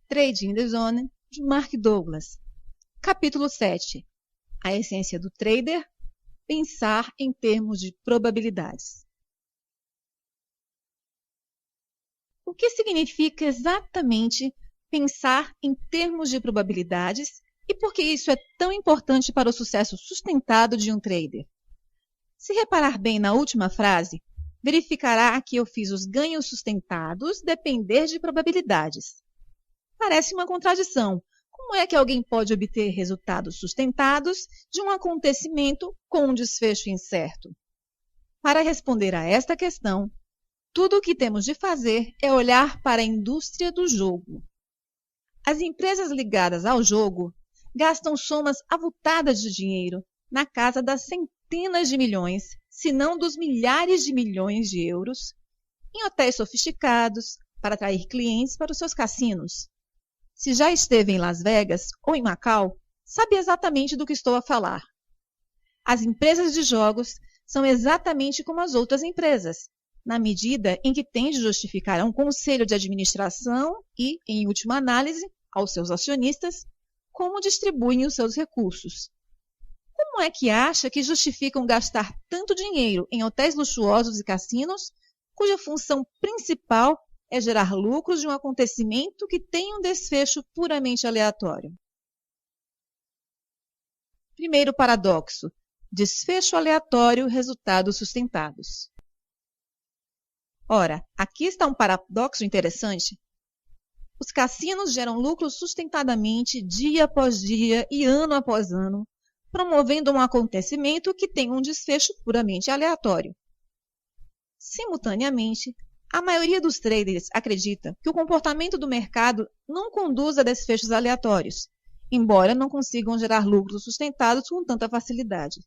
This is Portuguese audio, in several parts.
Trading the Zone, de Mark Douglas. Capítulo 7. A essência do trader: pensar em termos de probabilidades. O que significa exatamente pensar em termos de probabilidades e por que isso é tão importante para o sucesso sustentado de um trader? Se reparar bem na última frase, verificará que eu fiz os ganhos sustentados depender de probabilidades. Parece uma contradição. Como é que alguém pode obter resultados sustentados de um acontecimento com um desfecho incerto? Para responder a esta questão, tudo o que temos de fazer é olhar para a indústria do jogo. As empresas ligadas ao jogo gastam somas avultadas de dinheiro, na casa das centenas de milhões, se não dos milhares de milhões de euros, em hotéis sofisticados para atrair clientes para os seus cassinos. Se já esteve em Las Vegas ou em Macau, sabe exatamente do que estou a falar. As empresas de jogos são exatamente como as outras empresas, na medida em que têm de justificar a um conselho de administração e, em última análise, aos seus acionistas, como distribuem os seus recursos. Como é que acha que justificam gastar tanto dinheiro em hotéis luxuosos e cassinos, cuja função principal é gerar lucros de um acontecimento que tem um desfecho puramente aleatório? Primeiro paradoxo: desfecho aleatório, resultados sustentados. Ora, aqui está um paradoxo interessante. Os cassinos geram lucros sustentadamente dia após dia e ano após ano, promovendo um acontecimento que tem um desfecho puramente aleatório. Simultaneamente, a maioria dos traders acredita que o comportamento do mercado não conduz a desfechos aleatórios, embora não consigam gerar lucros sustentados com tanta facilidade.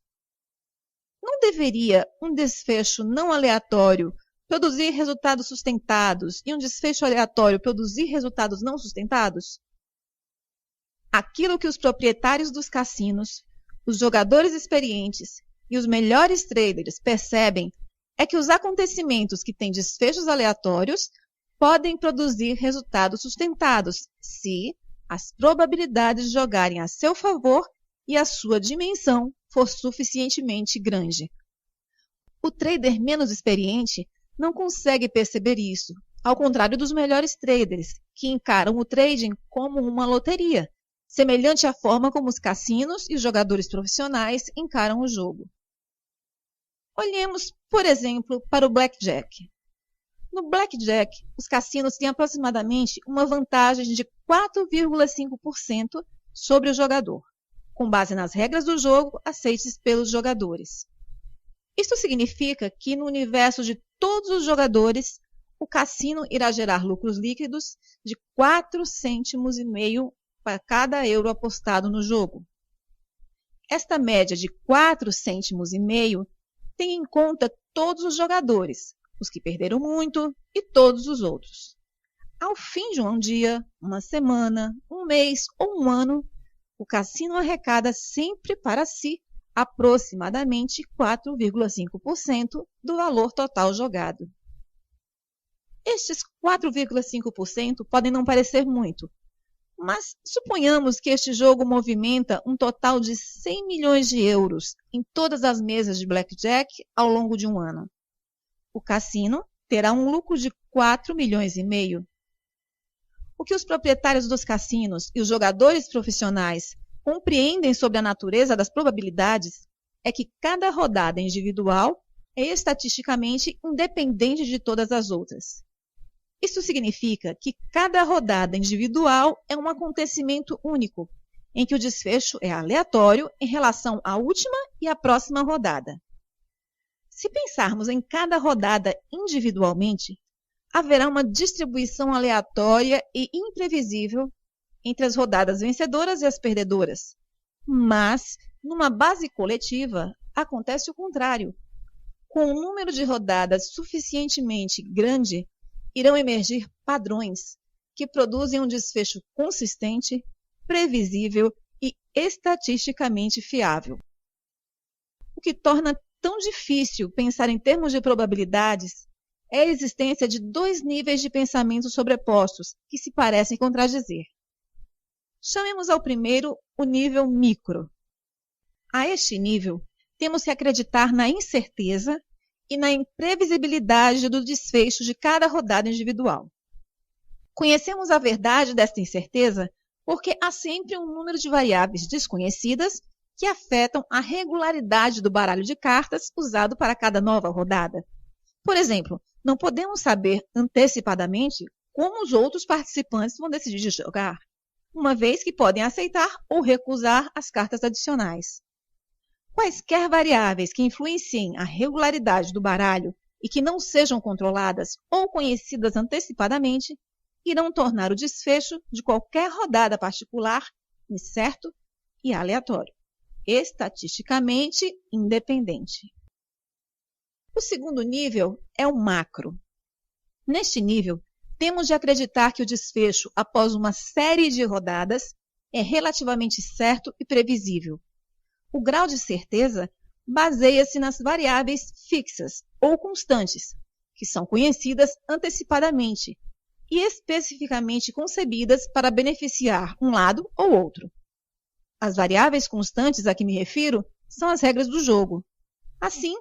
Não deveria um desfecho não aleatório produzir resultados sustentados e um desfecho aleatório produzir resultados não sustentados? Aquilo que os proprietários dos cassinos, os jogadores experientes e os melhores traders percebem é que os acontecimentos que têm desfechos aleatórios podem produzir resultados sustentados se as probabilidades de jogarem a seu favor e a sua dimensão for suficientemente grande. O trader menos experiente não consegue perceber isso, ao contrário dos melhores traders, que encaram o trading como uma loteria, semelhante à forma como os cassinos e os jogadores profissionais encaram o jogo. Olhemos, por exemplo, para o blackjack. No blackjack, os cassinos têm aproximadamente uma vantagem de 4,5% sobre o jogador, com base nas regras do jogo aceitas pelos jogadores. Isso significa que, no universo de todos os jogadores, o cassino irá gerar lucros líquidos de 4,5 cêntimos para cada euro apostado no jogo. Esta média de 4,5 cêntimos tem em conta todos os jogadores, os que perderam muito e todos os outros. Ao fim de um dia, uma semana, um mês ou um ano, o cassino arrecada sempre para si aproximadamente 4,5% do valor total jogado. Estes 4,5% podem não parecer muito, mas suponhamos que este jogo movimenta um total de 100 milhões de euros em todas as mesas de blackjack ao longo de um ano. O cassino terá um lucro de 4,5 milhões. O que os proprietários dos cassinos e os jogadores profissionais compreendem sobre a natureza das probabilidades é que cada rodada individual é estatisticamente independente de todas as outras. Isso significa que cada rodada individual é um acontecimento único, em que o desfecho é aleatório em relação à última e à próxima rodada. Se pensarmos em cada rodada individualmente, haverá uma distribuição aleatória e imprevisível entre as rodadas vencedoras e as perdedoras. Mas, numa base coletiva, acontece o contrário. Com um número de rodadas suficientemente grande, irão emergir padrões que produzem um desfecho consistente, previsível e estatisticamente fiável. O que torna tão difícil pensar em termos de probabilidades é a existência de dois níveis de pensamento sobrepostos que se parecem contradizer. Chamemos ao primeiro o nível micro. A este nível, temos que acreditar na incerteza e na imprevisibilidade do desfecho de cada rodada individual. Conhecemos a verdade desta incerteza porque há sempre um número de variáveis desconhecidas que afetam a regularidade do baralho de cartas usado para cada nova rodada. Por exemplo, não podemos saber antecipadamente como os outros participantes vão decidir jogar, uma vez que podem aceitar ou recusar as cartas adicionais. Quaisquer variáveis que influenciem a regularidade do baralho e que não sejam controladas ou conhecidas antecipadamente irão tornar o desfecho de qualquer rodada particular incerto e aleatório, estatisticamente independente. O segundo nível é o macro. Neste nível, temos de acreditar que o desfecho após uma série de rodadas é relativamente certo e previsível. O grau de certeza baseia-se nas variáveis fixas ou constantes, que são conhecidas antecipadamente e especificamente concebidas para beneficiar um lado ou outro. As variáveis constantes a que me refiro são as regras do jogo. Assim,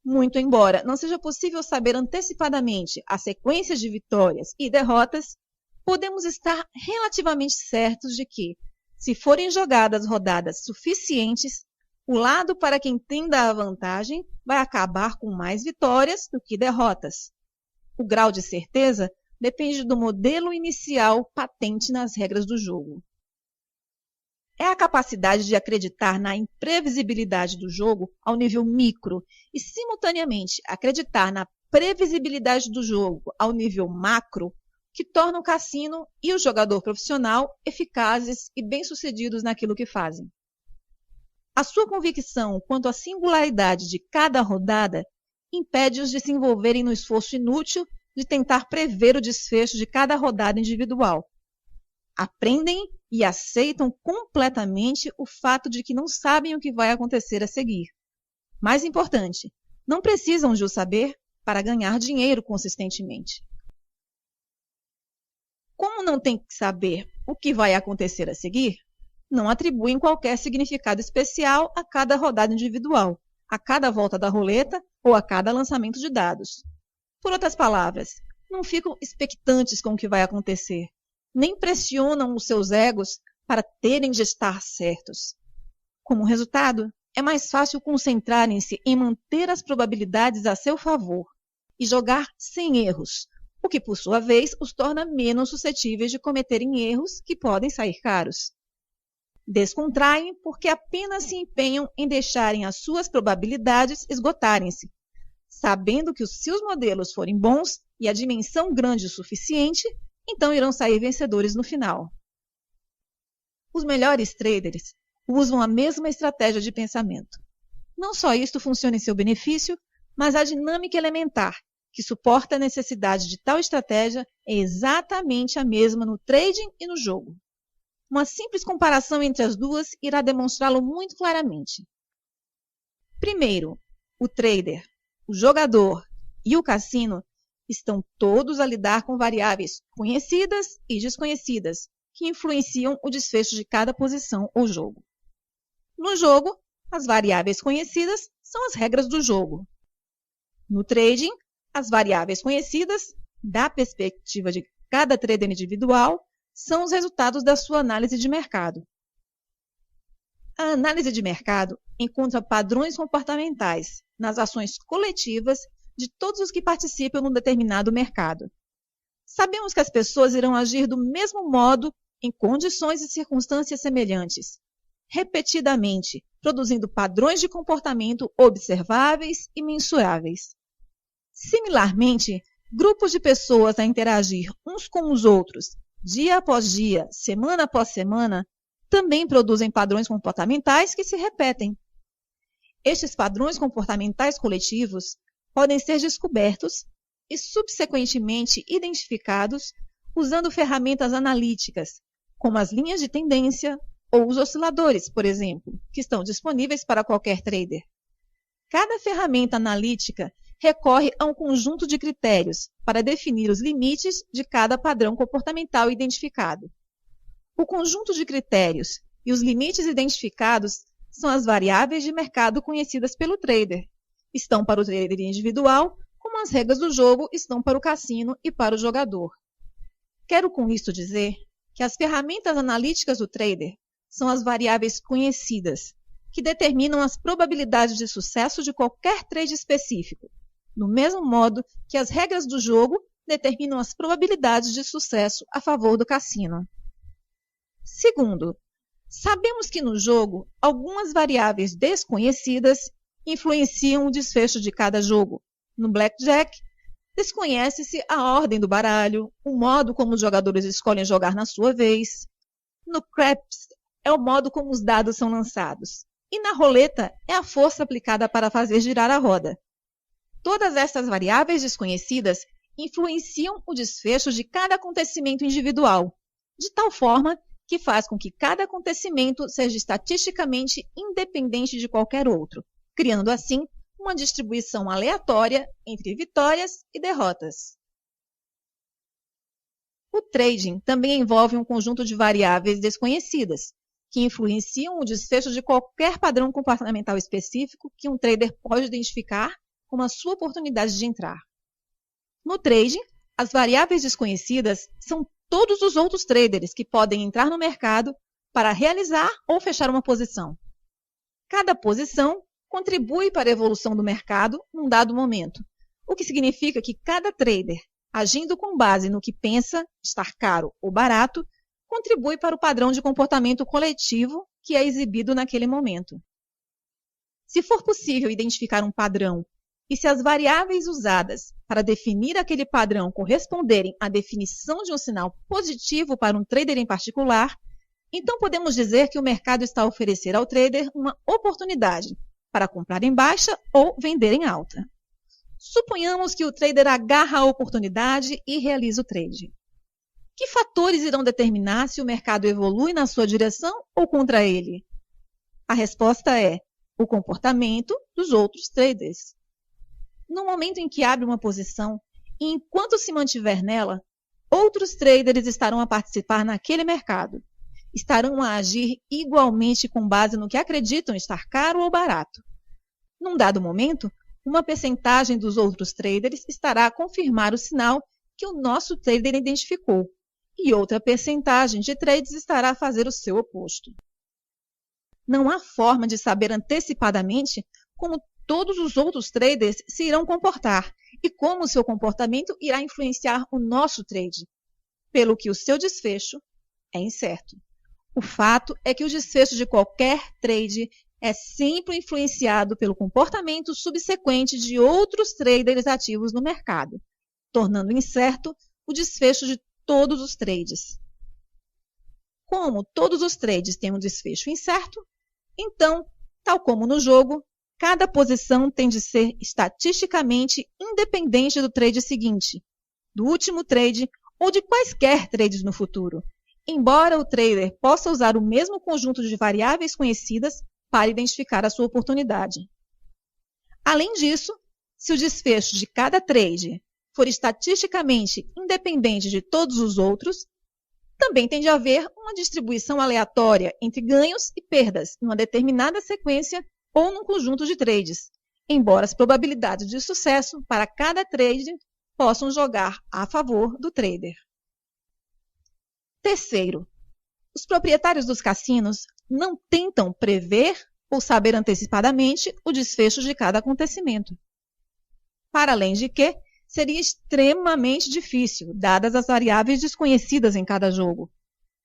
muito embora não seja possível saber antecipadamente a sequência de vitórias e derrotas, podemos estar relativamente certos de que, se forem jogadas rodadas suficientes, o lado para quem tenda a vantagem vai acabar com mais vitórias do que derrotas. O grau de certeza depende do modelo inicial patente nas regras do jogo. É a capacidade de acreditar na imprevisibilidade do jogo ao nível micro e, simultaneamente, acreditar na previsibilidade do jogo ao nível macro que torna o cassino e o jogador profissional eficazes e bem-sucedidos naquilo que fazem. A sua convicção quanto à singularidade de cada rodada impede-os de se envolverem no esforço inútil de tentar prever o desfecho de cada rodada individual. Aprendem e aceitam completamente o fato de que não sabem o que vai acontecer a seguir. Mais importante, não precisam de o saber para ganhar dinheiro consistentemente. Como não têm que saber o que vai acontecer a seguir, não atribuem qualquer significado especial a cada rodada individual, a cada volta da roleta ou a cada lançamento de dados. Por outras palavras, não ficam expectantes com o que vai acontecer, nem pressionam os seus egos para terem de estar certos. Como resultado, é mais fácil concentrarem-se em manter as probabilidades a seu favor e jogar sem erros, o que, por sua vez, os torna menos suscetíveis de cometerem erros que podem sair caros. Descontraem porque apenas se empenham em deixarem as suas probabilidades esgotarem-se, sabendo que se os modelos forem bons e a dimensão grande o suficiente, então irão sair vencedores no final. Os melhores traders usam a mesma estratégia de pensamento. Não só isto funciona em seu benefício, mas a dinâmica elementar, que suporta a necessidade de tal estratégia, é exatamente a mesma no trading e no jogo. Uma simples comparação entre as duas irá demonstrá-lo muito claramente. Primeiro, o trader, o jogador e o cassino estão todos a lidar com variáveis conhecidas e desconhecidas, que influenciam o desfecho de cada posição ou jogo. No jogo, as variáveis conhecidas são as regras do jogo. No trading, as variáveis conhecidas, da perspectiva de cada trader individual, são os resultados da sua análise de mercado. A análise de mercado encontra padrões comportamentais nas ações coletivas de todos os que participam num determinado mercado. Sabemos que as pessoas irão agir do mesmo modo em condições e circunstâncias semelhantes, repetidamente, produzindo padrões de comportamento observáveis e mensuráveis. Similarmente, grupos de pessoas a interagir uns com os outros, dia após dia, semana após semana, também produzem padrões comportamentais que se repetem. Estes padrões comportamentais coletivos podem ser descobertos e subsequentemente identificados usando ferramentas analíticas, como as linhas de tendência ou os osciladores, por exemplo, que estão disponíveis para qualquer trader. Cada ferramenta analítica recorre a um conjunto de critérios para definir os limites de cada padrão comportamental identificado. O conjunto de critérios e os limites identificados são as variáveis de mercado conhecidas pelo trader. Estão para o trader individual, como as regras do jogo estão para o cassino e para o jogador. Quero com isto dizer que as ferramentas analíticas do trader são as variáveis conhecidas, que determinam as probabilidades de sucesso de qualquer trade específico, do mesmo modo que as regras do jogo determinam as probabilidades de sucesso a favor do cassino. Segundo, sabemos que no jogo algumas variáveis desconhecidas influenciam o desfecho de cada jogo. No blackjack, desconhece-se a ordem do baralho, o modo como os jogadores escolhem jogar na sua vez. No craps, é o modo como os dados são lançados. E na roleta, é a força aplicada para fazer girar a roda. Todas estas variáveis desconhecidas influenciam o desfecho de cada acontecimento individual, de tal forma que faz com que cada acontecimento seja estatisticamente independente de qualquer outro, criando assim uma distribuição aleatória entre vitórias e derrotas. O trading também envolve um conjunto de variáveis desconhecidas, que influenciam o desfecho de qualquer padrão comportamental específico que um trader pode identificar como a sua oportunidade de entrar. No trading, as variáveis desconhecidas são todos os outros traders que podem entrar no mercado para realizar ou fechar uma posição. Cada posição contribui para a evolução do mercado num dado momento, o que significa que cada trader, agindo com base no que pensa estar caro ou barato, contribui para o padrão de comportamento coletivo que é exibido naquele momento. Se for possível identificar um padrão e se as variáveis usadas para definir aquele padrão corresponderem à definição de um sinal positivo para um trader em particular, então podemos dizer que o mercado está a oferecer ao trader uma oportunidade para comprar em baixa ou vender em alta. Suponhamos que o trader agarra a oportunidade e realiza o trade. Que fatores irão determinar se o mercado evolui na sua direção ou contra ele? A resposta é o comportamento dos outros traders. No momento em que abre uma posição e enquanto se mantiver nela, outros traders estarão a participar naquele mercado. Estarão a agir igualmente com base no que acreditam estar caro ou barato. Num dado momento, uma percentagem dos outros traders estará a confirmar o sinal que o nosso trader identificou, e outra percentagem de trades estará a fazer o seu oposto. Não há forma de saber antecipadamente como todos os outros traders se irão comportar e como o seu comportamento irá influenciar o nosso trade, pelo que o seu desfecho é incerto. O fato é que o desfecho de qualquer trade é sempre influenciado pelo comportamento subsequente de outros traders ativos no mercado, tornando incerto o desfecho de todos os trades. Como todos os trades têm um desfecho incerto, então, tal como no jogo, cada posição tem de ser estatisticamente independente do trade seguinte, do último trade ou de quaisquer trades no futuro, embora o trader possa usar o mesmo conjunto de variáveis conhecidas para identificar a sua oportunidade. Além disso, se o desfecho de cada trade for estatisticamente independente de todos os outros, também tem de haver uma distribuição aleatória entre ganhos e perdas em uma determinada sequência ou num conjunto de trades, embora as probabilidades de sucesso para cada trade possam jogar a favor do trader. Terceiro, os proprietários dos cassinos não tentam prever ou saber antecipadamente o desfecho de cada acontecimento. Para além de que, seria extremamente difícil, dadas as variáveis desconhecidas em cada jogo.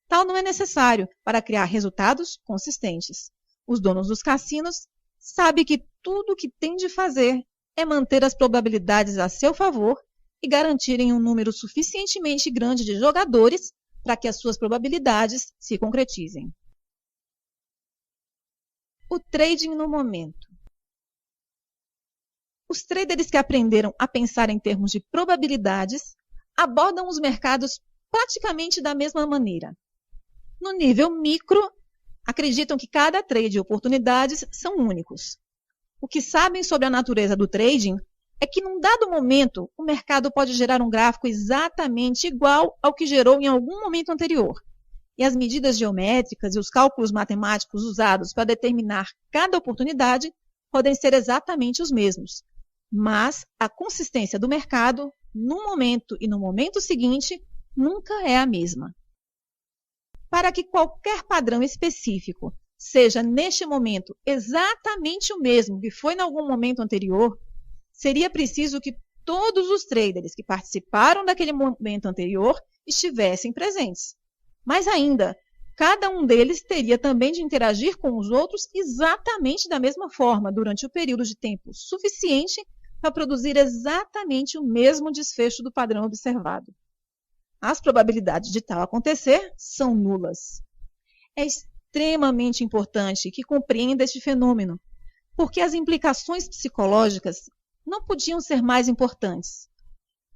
Tal não é necessário para criar resultados consistentes. Os donos dos cassinos sabem que tudo o que têm de fazer é manter as probabilidades a seu favor e garantirem um número suficientemente grande de jogadores para que as suas probabilidades se concretizem. O trading no momento. Os traders que aprenderam a pensar em termos de probabilidades abordam os mercados praticamente da mesma maneira. No nível micro, acreditam que cada trade e oportunidades são únicos. O que sabem sobre a natureza do trading é que num dado momento o mercado pode gerar um gráfico exatamente igual ao que gerou em algum momento anterior. E as medidas geométricas e os cálculos matemáticos usados para determinar cada oportunidade podem ser exatamente os mesmos. Mas a consistência do mercado, num momento e no momento seguinte, nunca é a mesma. Para que qualquer padrão específico seja, neste momento, exatamente o mesmo que foi em algum momento anterior, seria preciso que todos os traders que participaram daquele momento anterior estivessem presentes. Mas ainda, cada um deles teria também de interagir com os outros exatamente da mesma forma, durante o período de tempo suficiente para produzir exatamente o mesmo desfecho do padrão observado. As probabilidades de tal acontecer são nulas. É extremamente importante que compreenda este fenômeno, porque as implicações psicológicas não podiam ser mais importantes.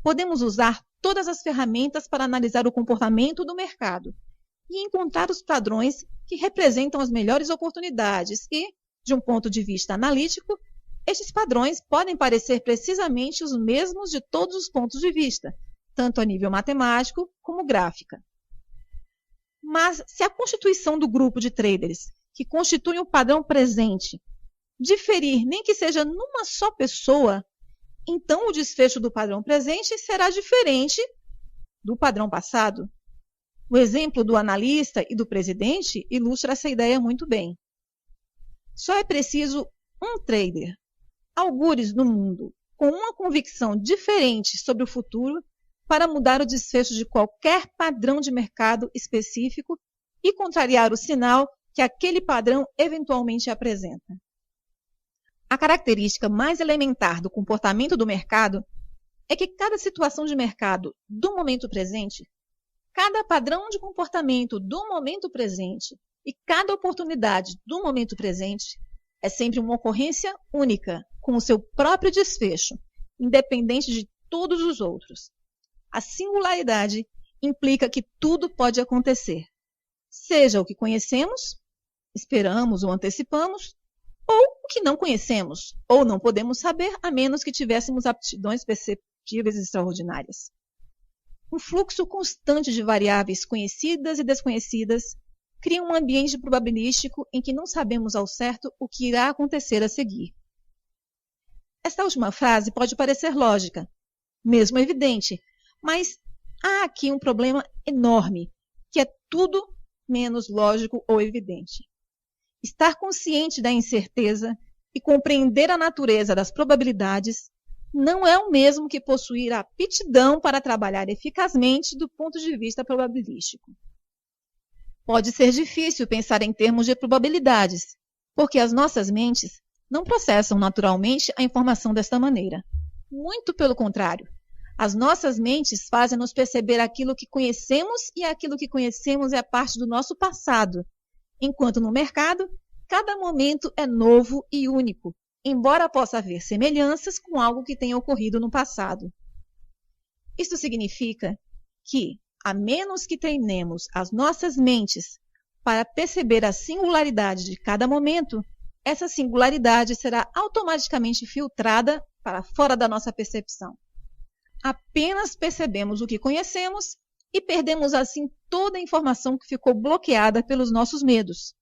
Podemos usar todas as ferramentas para analisar o comportamento do mercado e encontrar os padrões que representam as melhores oportunidades e, de um ponto de vista analítico, estes padrões podem parecer precisamente os mesmos de todos os pontos de vista, tanto a nível matemático como gráfica. Mas se a constituição do grupo de traders, que constitui um padrão presente, diferir nem que seja numa só pessoa, então o desfecho do padrão presente será diferente do padrão passado. O exemplo do analista e do presidente ilustra essa ideia muito bem. Só é preciso um trader, algures no mundo, com uma convicção diferente sobre o futuro para mudar o desfecho de qualquer padrão de mercado específico e contrariar o sinal que aquele padrão eventualmente apresenta. A característica mais elementar do comportamento do mercado é que cada situação de mercado do momento presente, cada padrão de comportamento do momento presente e cada oportunidade do momento presente é sempre uma ocorrência única, com o seu próprio desfecho, independente de todos os outros. A singularidade implica que tudo pode acontecer, seja o que conhecemos, esperamos ou antecipamos, ou o que não conhecemos, ou não podemos saber, a menos que tivéssemos aptidões perceptíveis extraordinárias. Um fluxo constante de variáveis conhecidas e desconhecidas cria um ambiente probabilístico em que não sabemos ao certo o que irá acontecer a seguir. Esta última frase pode parecer lógica, mesmo evidente, mas há aqui um problema enorme, que é tudo menos lógico ou evidente. Estar consciente da incerteza e compreender a natureza das probabilidades não é o mesmo que possuir a aptidão para trabalhar eficazmente do ponto de vista probabilístico. Pode ser difícil pensar em termos de probabilidades, porque as nossas mentes não processam naturalmente a informação desta maneira. Muito pelo contrário, as nossas mentes fazem-nos perceber aquilo que conhecemos e aquilo que conhecemos é parte do nosso passado, enquanto no mercado, cada momento é novo e único, embora possa haver semelhanças com algo que tenha ocorrido no passado. Isso significa que, a menos que treinemos as nossas mentes para perceber a singularidade de cada momento, essa singularidade será automaticamente filtrada para fora da nossa percepção. Apenas percebemos o que conhecemos e perdemos assim toda a informação que ficou bloqueada pelos nossos medos.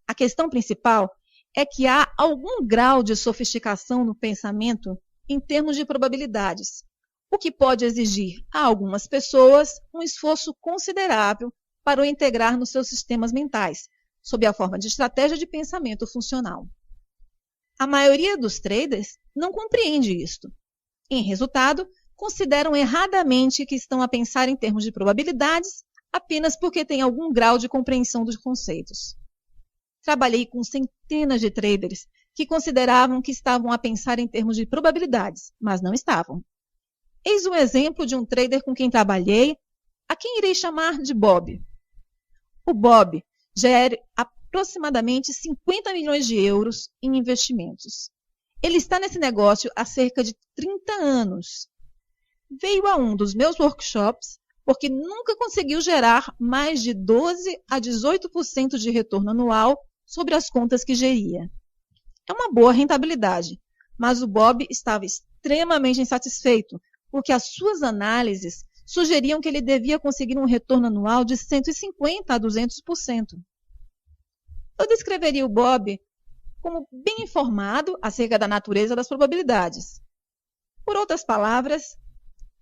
A questão principal é que há algum grau de sofisticação no pensamento em termos de probabilidades, o que pode exigir a algumas pessoas um esforço considerável para o integrar nos seus sistemas mentais, sob a forma de estratégia de pensamento funcional. A maioria dos traders não compreende isto. Em resultado, consideram erradamente que estão a pensar em termos de probabilidades apenas porque têm algum grau de compreensão dos conceitos. Trabalhei com centenas de traders que consideravam que estavam a pensar em termos de probabilidades, mas não estavam. Eis um exemplo de um trader com quem trabalhei, a quem irei chamar de Bob. O Bob gera aproximadamente 50 milhões de euros em investimentos. Ele está nesse negócio há cerca de 30 anos. Veio a um dos meus workshops porque nunca conseguiu gerar mais de 12 a 18% de retorno anual sobre as contas que geria. É uma boa rentabilidade, mas o Bob estava extremamente insatisfeito, porque as suas análises sugeriam que ele devia conseguir um retorno anual de 150% a 200%. Eu descreveria o Bob como bem informado acerca da natureza das probabilidades. Por outras palavras,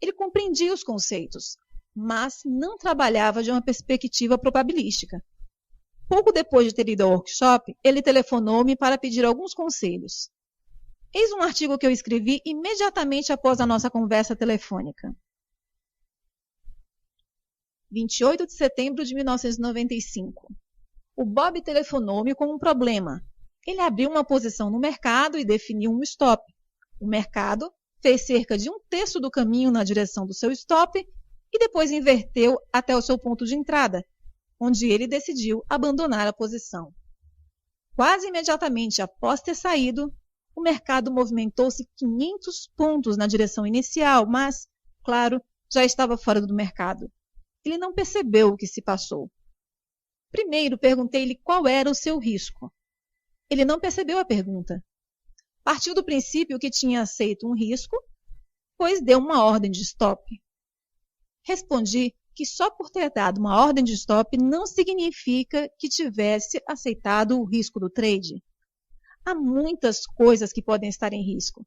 ele compreendia os conceitos, mas não trabalhava de uma perspectiva probabilística. Pouco depois de ter ido ao workshop, ele telefonou-me para pedir alguns conselhos. Eis um artigo que eu escrevi imediatamente após a nossa conversa telefônica. 28 de setembro de 1995. O Bob telefonou-me com um problema. Ele abriu uma posição no mercado e definiu um stop. O mercado fez cerca de 1/3 do caminho na direção do seu stop e depois inverteu até o seu ponto de entrada, onde ele decidiu abandonar a posição. Quase imediatamente após ter saído, o mercado movimentou-se 500 pontos na direção inicial, mas, claro, já estava fora do mercado. Ele não percebeu o que se passou. Primeiro perguntei-lhe qual era o seu risco. Ele não percebeu a pergunta. Partiu do princípio que tinha aceito um risco, pois deu uma ordem de stop. Respondi que só por ter dado uma ordem de stop não significa que tivesse aceitado o risco do trade. Há muitas coisas que podem estar em risco.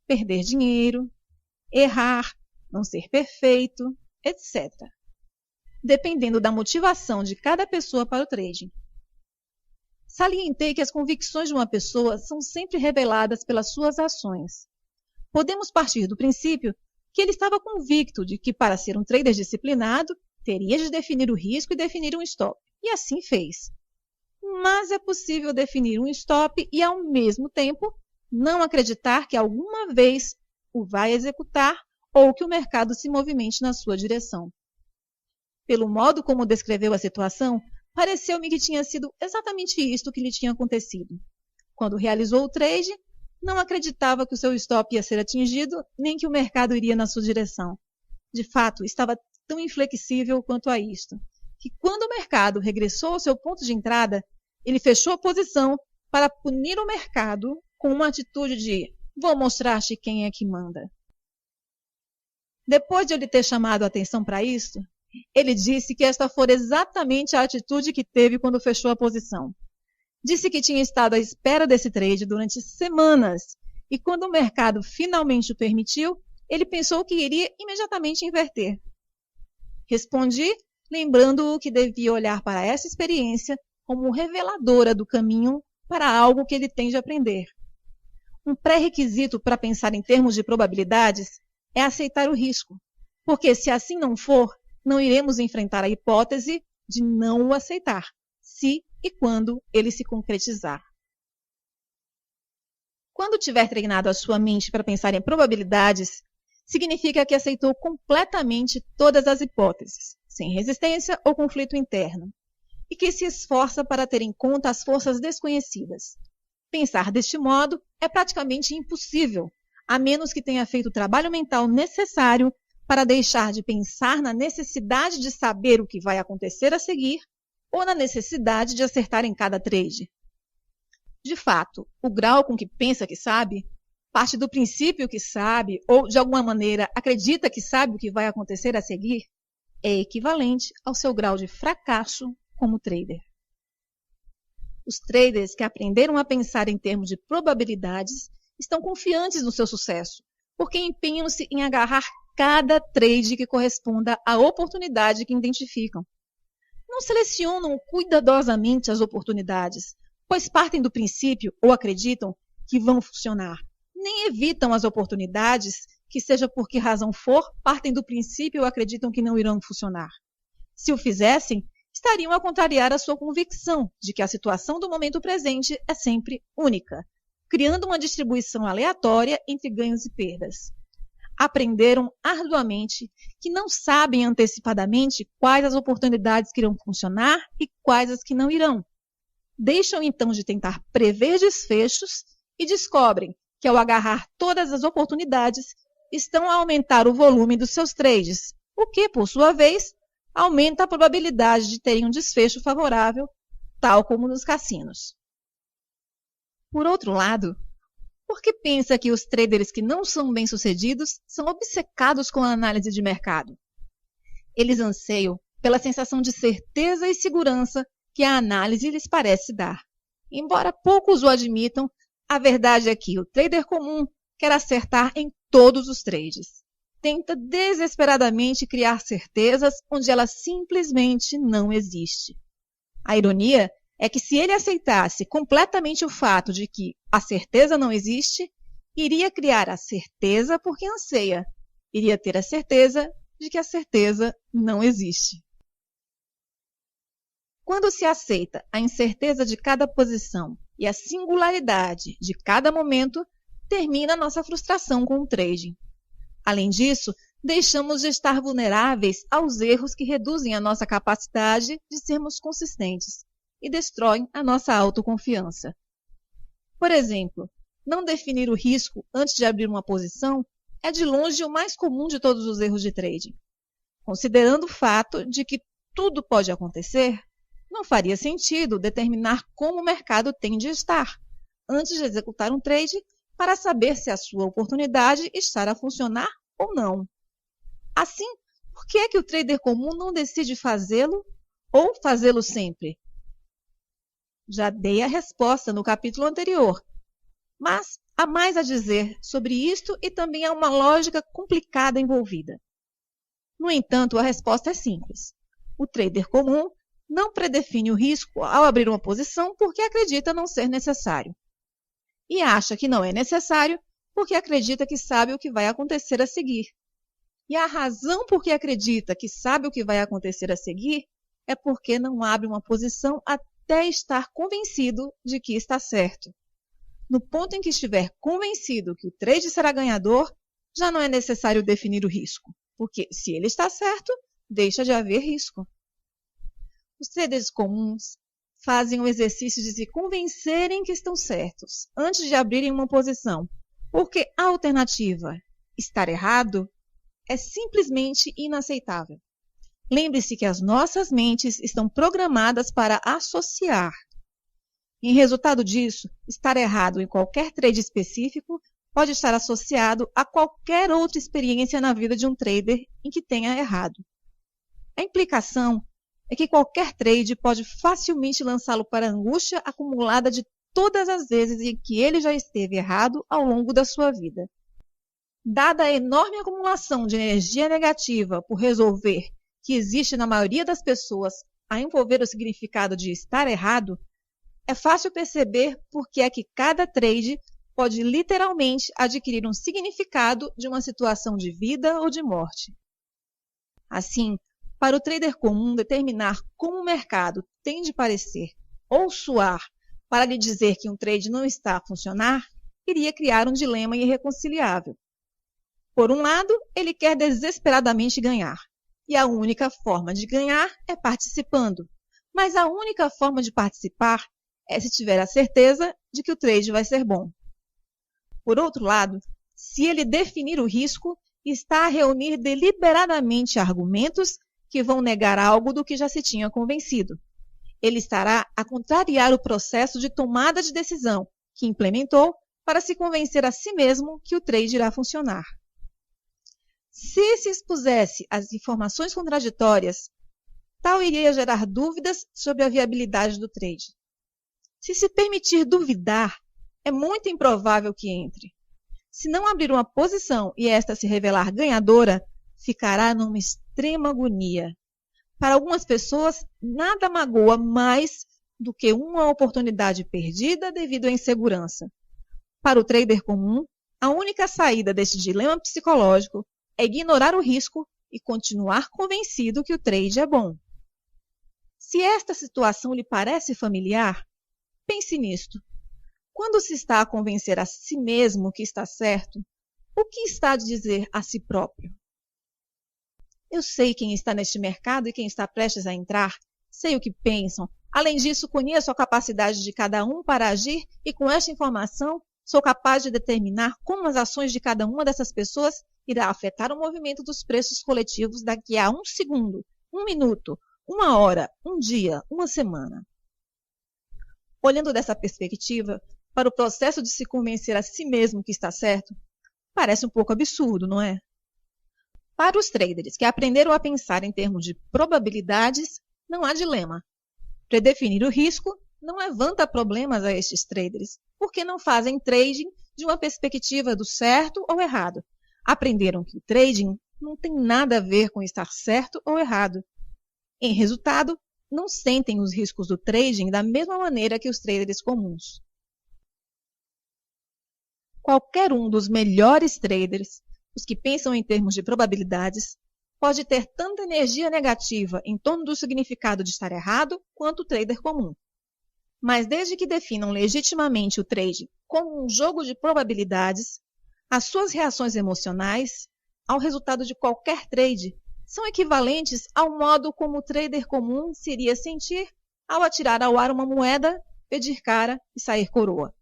Perder dinheiro, errar, não ser perfeito, etc. Dependendo da motivação de cada pessoa para o trading. Salientei que as convicções de uma pessoa são sempre reveladas pelas suas ações. Podemos partir do princípio que ele estava convicto de que, para ser um trader disciplinado, teria de definir o risco e definir um stop. E assim fez. Mas é possível definir um stop e, ao mesmo tempo, não acreditar que alguma vez o vai executar ou que o mercado se movimente na sua direção. Pelo modo como descreveu a situação, pareceu-me que tinha sido exatamente isto que lhe tinha acontecido. Quando realizou o trade, não acreditava que o seu stop ia ser atingido, nem que o mercado iria na sua direção. De fato, estava tão inflexível quanto a isto, que quando o mercado regressou ao seu ponto de entrada, ele fechou a posição para punir o mercado com uma atitude de "vou mostrar-te quem é que manda". Depois de eu lhe ter chamado a atenção para isto, ele disse que esta fora exatamente a atitude que teve quando fechou a posição. Disse que tinha estado à espera desse trade durante semanas e quando o mercado finalmente o permitiu, ele pensou que iria imediatamente inverter. Respondi, lembrando-o que devia olhar para essa experiência como reveladora do caminho para algo que ele tem de aprender. Um pré-requisito para pensar em termos de probabilidades é aceitar o risco, porque se assim não for, não iremos enfrentar a hipótese de não o aceitar, se e quando ele se concretizar. Quando tiver treinado a sua mente para pensar em probabilidades, significa que aceitou completamente todas as hipóteses, sem resistência ou conflito interno, e que se esforça para ter em conta as forças desconhecidas. Pensar deste modo é praticamente impossível, a menos que tenha feito o trabalho mental necessário para deixar de pensar na necessidade de saber o que vai acontecer a seguir ou na necessidade de acertar em cada trade. De fato, o grau com que pensa que sabe, parte do princípio que sabe ou, de alguma maneira, acredita que sabe o que vai acontecer a seguir, é equivalente ao seu grau de fracasso como trader. Os traders que aprenderam a pensar em termos de probabilidades estão confiantes no seu sucesso, porque empenham-se em agarrar cada trade que corresponda à oportunidade que identificam. Não selecionam cuidadosamente as oportunidades, pois partem do princípio ou acreditam que vão funcionar. Nem evitam as oportunidades que, seja por que razão for, partem do princípio ou acreditam que não irão funcionar. Se o fizessem, estariam a contrariar a sua convicção de que a situação do momento presente é sempre única, criando uma distribuição aleatória entre ganhos e perdas. Aprenderam arduamente que não sabem antecipadamente quais as oportunidades que irão funcionar e quais as que não irão. Deixam então de tentar prever desfechos e descobrem que, ao agarrar todas as oportunidades, estão a aumentar o volume dos seus trades, o que, por sua vez, aumenta a probabilidade de terem um desfecho favorável, tal como nos cassinos. Por outro lado, Porque pensa que os traders que não são bem-sucedidos são obcecados com a análise de mercado. Eles anseiam pela sensação de certeza e segurança que a análise lhes parece dar. Embora poucos o admitam, a verdade é que o trader comum quer acertar em todos os trades. Tenta desesperadamente criar certezas onde ela simplesmente não existe. A ironia é que se ele aceitasse completamente o fato de que a certeza não existe, iria criar a certeza porque anseia. Iria ter a certeza de que a certeza não existe. Quando se aceita a incerteza de cada posição e a singularidade de cada momento, termina nossa frustração com o trading. Além disso, deixamos de estar vulneráveis aos erros que reduzem a nossa capacidade de sermos consistentes e destroem a nossa autoconfiança. Por exemplo, não definir o risco antes de abrir uma posição é de longe o mais comum de todos os erros de trading. Considerando o fato de que tudo pode acontecer, não faria sentido determinar como o mercado tem de estar antes de executar um trade para saber se a sua oportunidade está a funcionar ou não. Assim, por que é que o trader comum não decide fazê-lo ou fazê-lo sempre? Já dei a resposta no capítulo anterior, mas há mais a dizer sobre isto e também há uma lógica complicada envolvida. No entanto, a resposta é simples. O trader comum não predefine o risco ao abrir uma posição porque acredita não ser necessário. E acha que não é necessário porque acredita que sabe o que vai acontecer a seguir. E a razão por que acredita que sabe o que vai acontecer a seguir é porque não abre uma posição até estar convencido de que está certo. No ponto em que estiver convencido que o trade será ganhador, já não é necessário definir o risco, porque se ele está certo, deixa de haver risco. Os traders comuns fazem o exercício de se convencerem que estão certos antes de abrirem uma posição, porque a alternativa, estar errado, é simplesmente inaceitável. Lembre-se que as nossas mentes estão programadas para associar. Em resultado disso, estar errado em qualquer trade específico pode estar associado a qualquer outra experiência na vida de um trader em que tenha errado. A implicação é que qualquer trade pode facilmente lançá-lo para a angústia acumulada de todas as vezes em que ele já esteve errado ao longo da sua vida. Dada a enorme acumulação de energia negativa por resolver que existe na maioria das pessoas a envolver o significado de estar errado, é fácil perceber por que é que cada trade pode literalmente adquirir um significado de uma situação de vida ou de morte. Assim, para o trader comum determinar como o mercado tem de parecer ou soar para lhe dizer que um trade não está a funcionar, iria criar um dilema irreconciliável. Por um lado, ele quer desesperadamente ganhar, e a única forma de ganhar é participando. Mas a única forma de participar é se tiver a certeza de que o trade vai ser bom. Por outro lado, se ele definir o risco, está a reunir deliberadamente argumentos que vão negar algo do que já se tinha convencido. Ele estará a contrariar o processo de tomada de decisão que implementou para se convencer a si mesmo que o trade irá funcionar. Se se expusesse às informações contraditórias, tal iria gerar dúvidas sobre a viabilidade do trade. Se se permitir duvidar, é muito improvável que entre. Se não abrir uma posição e esta se revelar ganhadora, ficará numa extrema agonia. Para algumas pessoas, nada magoa mais do que uma oportunidade perdida devido à insegurança. Para o trader comum, a única saída deste dilema psicológico é ignorar o risco e continuar convencido que o trade é bom. Se esta situação lhe parece familiar, pense nisto. Quando se está a convencer a si mesmo que está certo, o que está a dizer a si próprio? Eu sei quem está neste mercado e quem está prestes a entrar, sei o que pensam. Além disso, conheço a capacidade de cada um para agir e com esta informação sou capaz de determinar como as ações de cada uma dessas pessoas irá afetar o movimento dos preços coletivos daqui a 1 segundo, 1 minuto, 1 hora, 1 dia, 1 semana. Olhando dessa perspectiva, para o processo de se convencer a si mesmo que está certo, parece um pouco absurdo, não é? Para os traders que aprenderam a pensar em termos de probabilidades, não há dilema. Predefinir o risco não levanta problemas a estes traders, porque não fazem trading de uma perspectiva do certo ou errado. Aprenderam que o trading não tem nada a ver com estar certo ou errado. Em resultado, não sentem os riscos do trading da mesma maneira que os traders comuns. Qualquer um dos melhores traders, os que pensam em termos de probabilidades, pode ter tanta energia negativa em torno do significado de estar errado quanto o trader comum. Mas desde que definam legitimamente o trade como um jogo de probabilidades, as suas reações emocionais ao resultado de qualquer trade são equivalentes ao modo como o trader comum se iria sentir ao atirar ao ar uma moeda, pedir cara e sair coroa.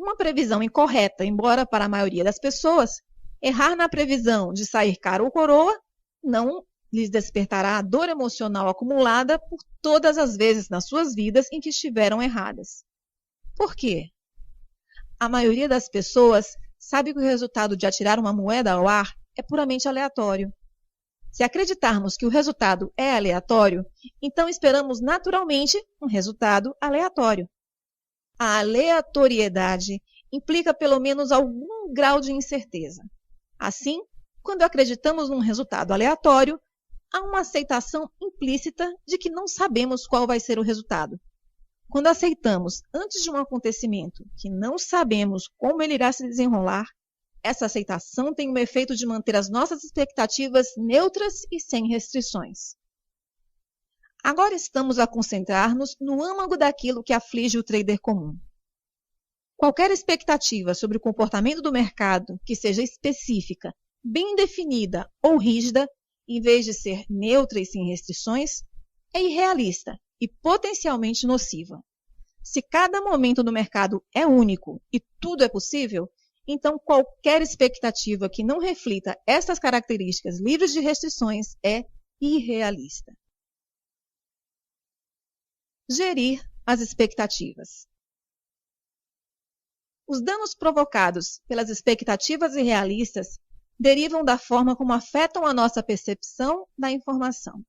Uma previsão incorreta, embora para a maioria das pessoas, errar na previsão de sair cara ou coroa não lhes despertará a dor emocional acumulada por todas as vezes nas suas vidas em que estiveram erradas. Por quê? A maioria das pessoas sabe que o resultado de atirar uma moeda ao ar é puramente aleatório. Se acreditarmos que o resultado é aleatório, então esperamos naturalmente um resultado aleatório. A aleatoriedade implica pelo menos algum grau de incerteza. Assim, quando acreditamos num resultado aleatório, há uma aceitação implícita de que não sabemos qual vai ser o resultado. Quando aceitamos antes de um acontecimento que não sabemos como ele irá se desenrolar, essa aceitação tem o efeito de manter as nossas expectativas neutras e sem restrições. Agora estamos a concentrar-nos no âmago daquilo que aflige o trader comum. Qualquer expectativa sobre o comportamento do mercado que seja específica, bem definida ou rígida, em vez de ser neutra e sem restrições, é irrealista e potencialmente nociva. Se cada momento do mercado é único e tudo é possível, então qualquer expectativa que não reflita essas características livres de restrições é irrealista. Gerir as expectativas. Os danos provocados pelas expectativas irrealistas derivam da forma como afetam a nossa percepção da informação.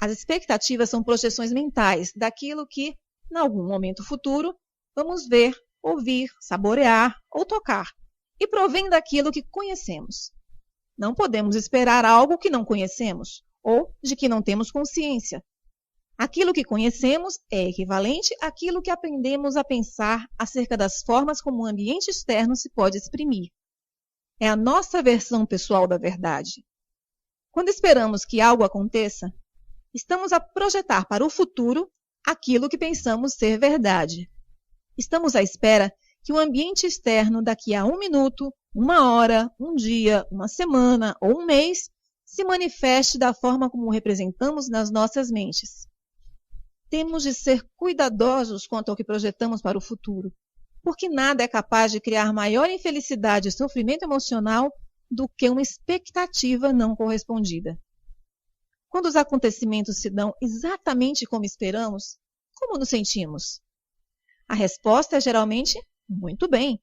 As expectativas são projeções mentais daquilo que, em algum momento futuro, vamos ver, ouvir, saborear ou tocar, e provém daquilo que conhecemos. Não podemos esperar algo que não conhecemos ou de que não temos consciência. Aquilo que conhecemos é equivalente àquilo que aprendemos a pensar acerca das formas como o ambiente externo se pode exprimir. É a nossa versão pessoal da verdade. Quando esperamos que algo aconteça, estamos a projetar para o futuro aquilo que pensamos ser verdade. Estamos à espera que o ambiente externo daqui a 1 minuto, 1 hora, 1 dia, 1 semana ou 1 mês se manifeste da forma como o representamos nas nossas mentes. Temos de ser cuidadosos quanto ao que projetamos para o futuro, porque nada é capaz de criar maior infelicidade e sofrimento emocional do que uma expectativa não correspondida. Quando os acontecimentos se dão exatamente como esperamos, como nos sentimos? A resposta é geralmente muito bem,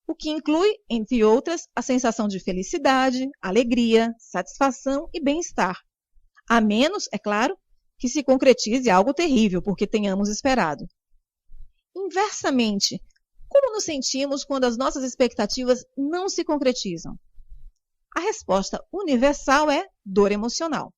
o que inclui, entre outras, a sensação de felicidade, alegria, satisfação e bem-estar. A menos, é claro, que se concretize algo terrível, porque tenhamos esperado. Inversamente, como nos sentimos quando as nossas expectativas não se concretizam? A resposta universal é dor emocional.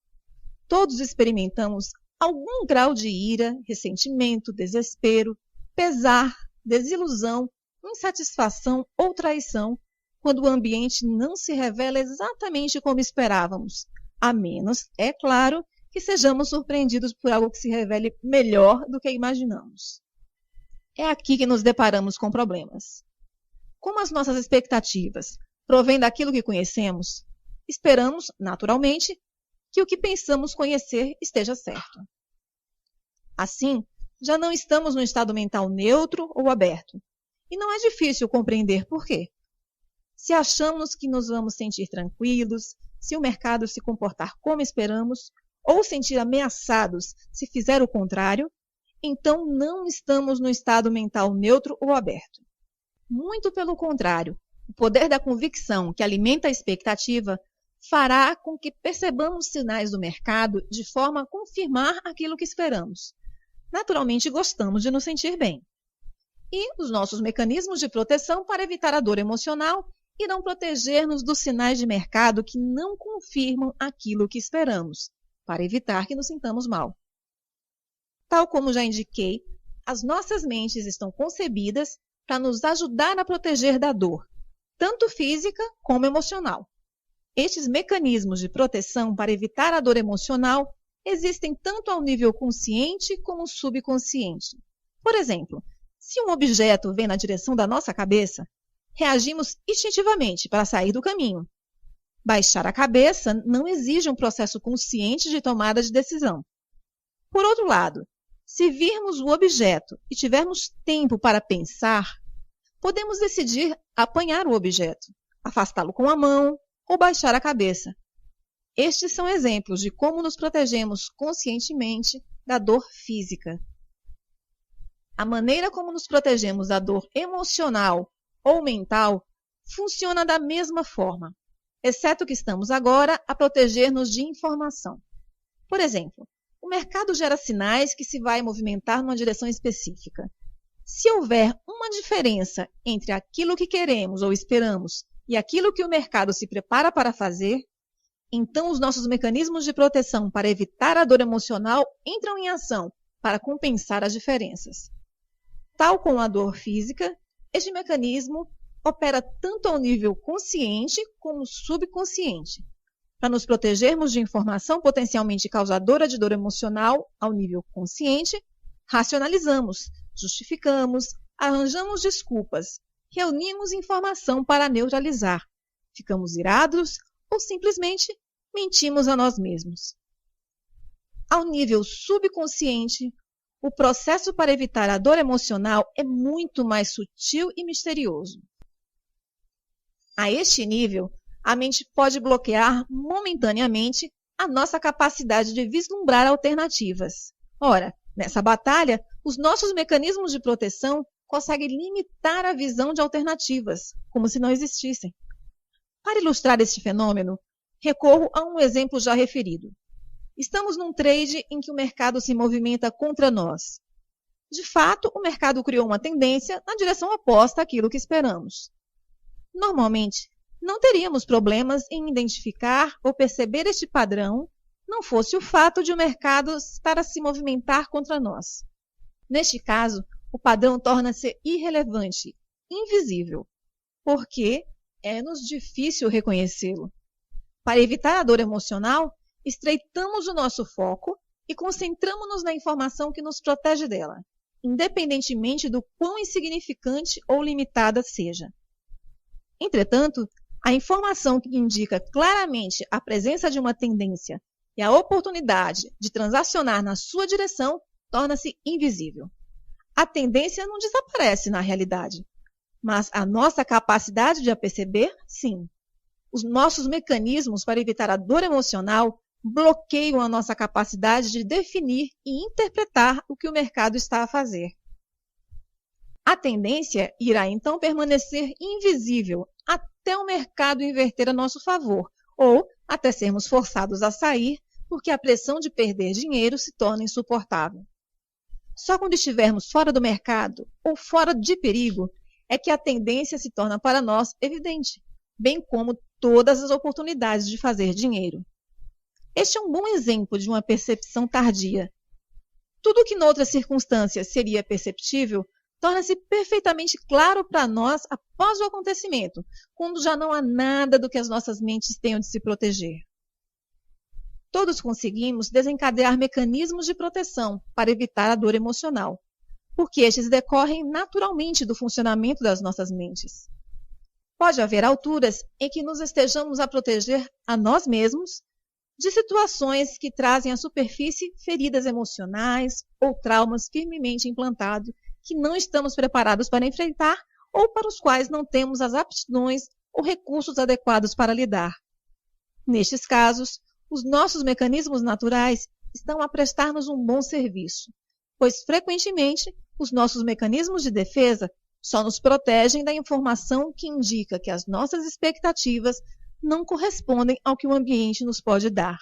Todos experimentamos algum grau de ira, ressentimento, desespero, pesar, desilusão, insatisfação ou traição quando o ambiente não se revela exatamente como esperávamos, a menos, é claro, que sejamos surpreendidos por algo que se revele melhor do que imaginamos. É aqui que nos deparamos com problemas. Como as nossas expectativas provêm daquilo que conhecemos, esperamos, naturalmente, que o que pensamos conhecer esteja certo. Assim, já não estamos num estado mental neutro ou aberto. E não é difícil compreender por quê. Se achamos que nos vamos sentir tranquilos, se o mercado se comportar como esperamos, ou sentir ameaçados se fizer o contrário, então não estamos no estado mental neutro ou aberto. Muito pelo contrário, o poder da convicção que alimenta a expectativa fará com que percebamos sinais do mercado de forma a confirmar aquilo que esperamos. Naturalmente, gostamos de nos sentir bem. E os nossos mecanismos de proteção para evitar a dor emocional irão proteger-nos dos sinais de mercado que não confirmam aquilo que esperamos, para evitar que nos sintamos mal. Tal como já indiquei, as nossas mentes estão concebidas para nos ajudar a proteger da dor, tanto física como emocional. Estes mecanismos de proteção para evitar a dor emocional existem tanto ao nível consciente como subconsciente. Por exemplo, se um objeto vem na direção da nossa cabeça, reagimos instintivamente para sair do caminho. Baixar a cabeça não exige um processo consciente de tomada de decisão. Por outro lado, se virmos o objeto e tivermos tempo para pensar, podemos decidir apanhar o objeto, afastá-lo com a mão ou baixar a cabeça. Estes são exemplos de como nos protegemos conscientemente da dor física. A maneira como nos protegemos da dor emocional ou mental funciona da mesma forma, exceto que estamos agora a proteger-nos de informação. Por exemplo, o mercado gera sinais que se vai movimentar numa direção específica. Se houver uma diferença entre aquilo que queremos ou esperamos e aquilo que o mercado se prepara para fazer, então os nossos mecanismos de proteção para evitar a dor emocional entram em ação para compensar as diferenças. Tal como a dor física, este mecanismo opera tanto ao nível consciente como subconsciente. Para nos protegermos de informação potencialmente causadora de dor emocional ao nível consciente, racionalizamos, justificamos, arranjamos desculpas, reunimos informação para neutralizar, ficamos irados ou simplesmente mentimos a nós mesmos. Ao nível subconsciente, o processo para evitar a dor emocional é muito mais sutil e misterioso. A este nível, a mente pode bloquear momentaneamente a nossa capacidade de vislumbrar alternativas. Ora, nessa batalha, os nossos mecanismos de proteção conseguem limitar a visão de alternativas, como se não existissem. Para ilustrar este fenômeno, recorro a um exemplo já referido. Estamos num trade em que o mercado se movimenta contra nós. De fato, o mercado criou uma tendência na direção oposta àquilo que esperamos. Normalmente, não teríamos problemas em identificar ou perceber este padrão, não fosse o fato de o mercado estar a se movimentar contra nós. Neste caso, o padrão torna-se irrelevante, invisível, porque é-nos difícil reconhecê-lo. Para evitar a dor emocional, estreitamos o nosso foco e concentramos-nos na informação que nos protege dela, independentemente do quão insignificante ou limitada seja. Entretanto, a informação que indica claramente a presença de uma tendência e a oportunidade de transacionar na sua direção torna-se invisível. A tendência não desaparece na realidade, mas a nossa capacidade de a perceber, sim. Os nossos mecanismos para evitar a dor emocional bloqueiam a nossa capacidade de definir e interpretar o que o mercado está a fazer. A tendência irá então permanecer invisível até o mercado inverter a nosso favor, ou até sermos forçados a sair porque a pressão de perder dinheiro se torna insuportável. Só quando estivermos fora do mercado ou fora de perigo é que a tendência se torna para nós evidente, bem como todas as oportunidades de fazer dinheiro. Este é um bom exemplo de uma percepção tardia. Tudo que noutras circunstâncias seria perceptível torna-se perfeitamente claro para nós após o acontecimento, quando já não há nada do que as nossas mentes tenham de se proteger. Todos conseguimos desencadear mecanismos de proteção para evitar a dor emocional, porque estes decorrem naturalmente do funcionamento das nossas mentes. Pode haver alturas em que nos estejamos a proteger a nós mesmos de situações que trazem à superfície feridas emocionais ou traumas firmemente implantados que não estamos preparados para enfrentar ou para os quais não temos as aptidões ou recursos adequados para lidar. Nestes casos, os nossos mecanismos naturais estão a prestar-nos um bom serviço, pois frequentemente os nossos mecanismos de defesa só nos protegem da informação que indica que as nossas expectativas não correspondem ao que o ambiente nos pode dar.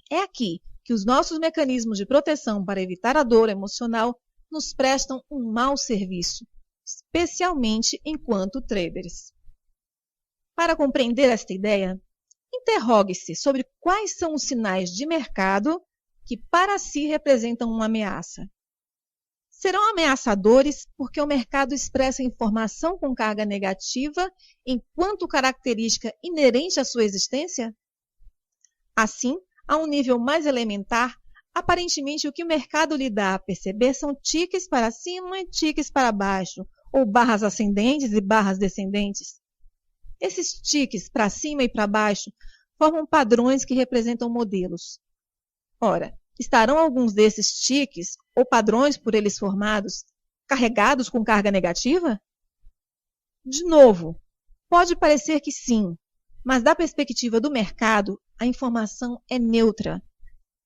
É aqui que os nossos mecanismos de proteção para evitar a dor emocional nos prestam um mau serviço, especialmente enquanto traders. Para compreender esta ideia, interrogue-se sobre quais são os sinais de mercado que para si representam uma ameaça. Serão ameaçadores porque o mercado expressa informação com carga negativa enquanto característica inerente à sua existência? Assim, a um nível mais elementar, aparentemente o que o mercado lhe dá a perceber são tiques para cima e tiques para baixo, ou barras ascendentes e barras descendentes. Esses tiques para cima e para baixo formam padrões que representam modelos. Ora, estarão alguns desses tiques, ou padrões por eles formados, carregados com carga negativa? De novo, pode parecer que sim, mas da perspectiva do mercado, a informação é neutra.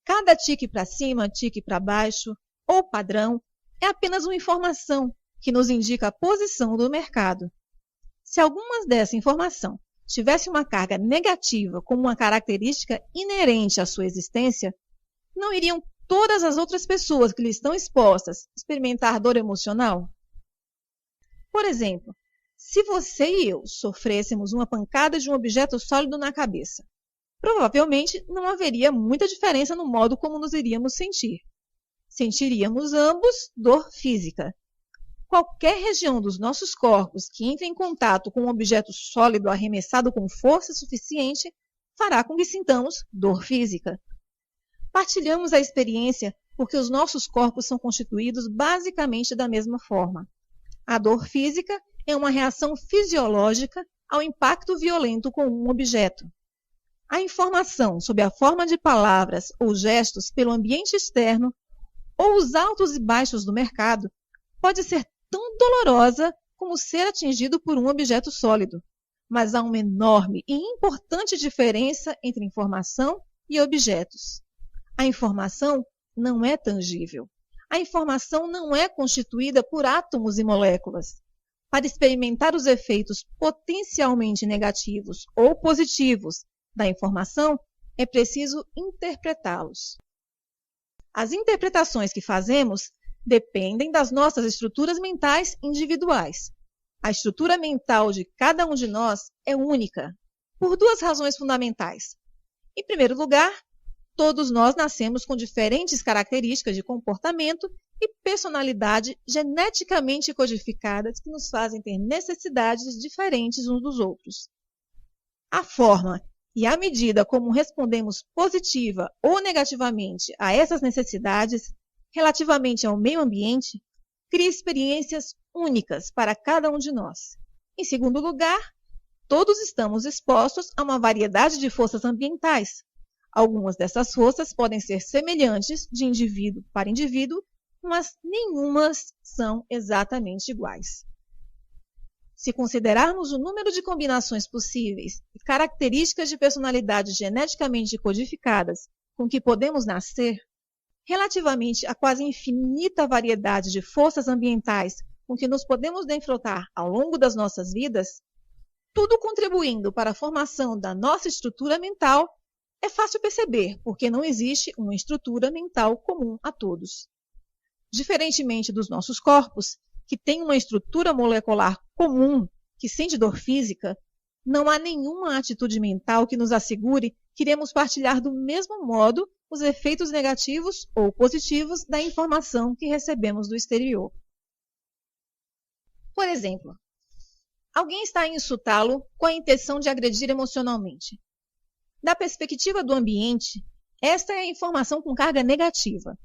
Cada tique para cima, tique para baixo, ou padrão, é apenas uma informação que nos indica a posição do mercado. Se alguma dessa informação tivesse uma carga negativa como uma característica inerente à sua existência, não iriam todas as outras pessoas que lhe estão expostas experimentar dor emocional? Por exemplo, se você e eu sofrêssemos uma pancada de um objeto sólido na cabeça, provavelmente não haveria muita diferença no modo como nos iríamos sentir. Sentiríamos ambos dor física. Qualquer região dos nossos corpos que entre em contato com um objeto sólido arremessado com força suficiente fará com que sintamos dor física. Partilhamos a experiência porque os nossos corpos são constituídos basicamente da mesma forma. A dor física é uma reação fisiológica ao impacto violento com um objeto. A informação sob a forma de palavras ou gestos pelo ambiente externo ou os altos e baixos do mercado pode ser tão dolorosa como ser atingido por um objeto sólido, mas há uma enorme e importante diferença entre informação e objetos. A informação não é tangível. A informação não é constituída por átomos e moléculas. Para experimentar os efeitos potencialmente negativos ou positivos da informação, é preciso interpretá-los. As interpretações que fazemos dependem das nossas estruturas mentais individuais. A estrutura mental de cada um de nós é única, por duas razões fundamentais. Em primeiro lugar, todos nós nascemos com diferentes características de comportamento e personalidade geneticamente codificadas que nos fazem ter necessidades diferentes uns dos outros. A forma e a medida como respondemos positiva ou negativamente a essas necessidades relativamente ao meio ambiente cria experiências únicas para cada um de nós. Em segundo lugar, todos estamos expostos a uma variedade de forças ambientais. Algumas dessas forças podem ser semelhantes de indivíduo para indivíduo, mas nenhumas são exatamente iguais. Se considerarmos o número de combinações possíveis e características de personalidade geneticamente codificadas com que podemos nascer, relativamente à quase infinita variedade de forças ambientais com que nos podemos defrontar ao longo das nossas vidas, tudo contribuindo para a formação da nossa estrutura mental, é fácil perceber porque não existe uma estrutura mental comum a todos. Diferentemente dos nossos corpos, que têm uma estrutura molecular comum, que sente dor física, não há nenhuma atitude mental que nos assegure que iremos partilhar do mesmo modo os efeitos negativos ou positivos da informação que recebemos do exterior. Por exemplo, alguém está a insultá-lo com a intenção de agredir emocionalmente. Da perspectiva do ambiente, esta é a informação com carga negativa.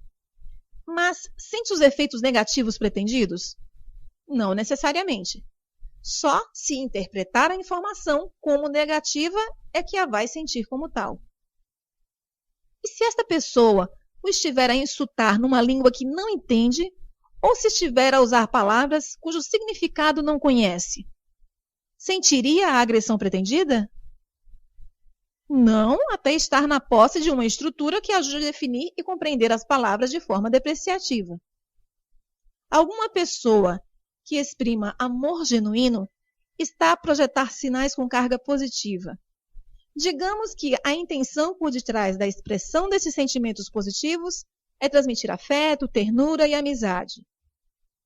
Mas sente os efeitos negativos pretendidos? Não necessariamente. Só se interpretar a informação como negativa é que a vai sentir como tal. E se esta pessoa o estiver a insultar numa língua que não entende, ou se estiver a usar palavras cujo significado não conhece, sentiria a agressão pretendida? Não, até estar na posse de uma estrutura que ajude a definir e compreender as palavras de forma depreciativa. Alguma pessoa que exprima amor genuíno está a projetar sinais com carga positiva. Digamos que a intenção por detrás da expressão desses sentimentos positivos é transmitir afeto, ternura e amizade.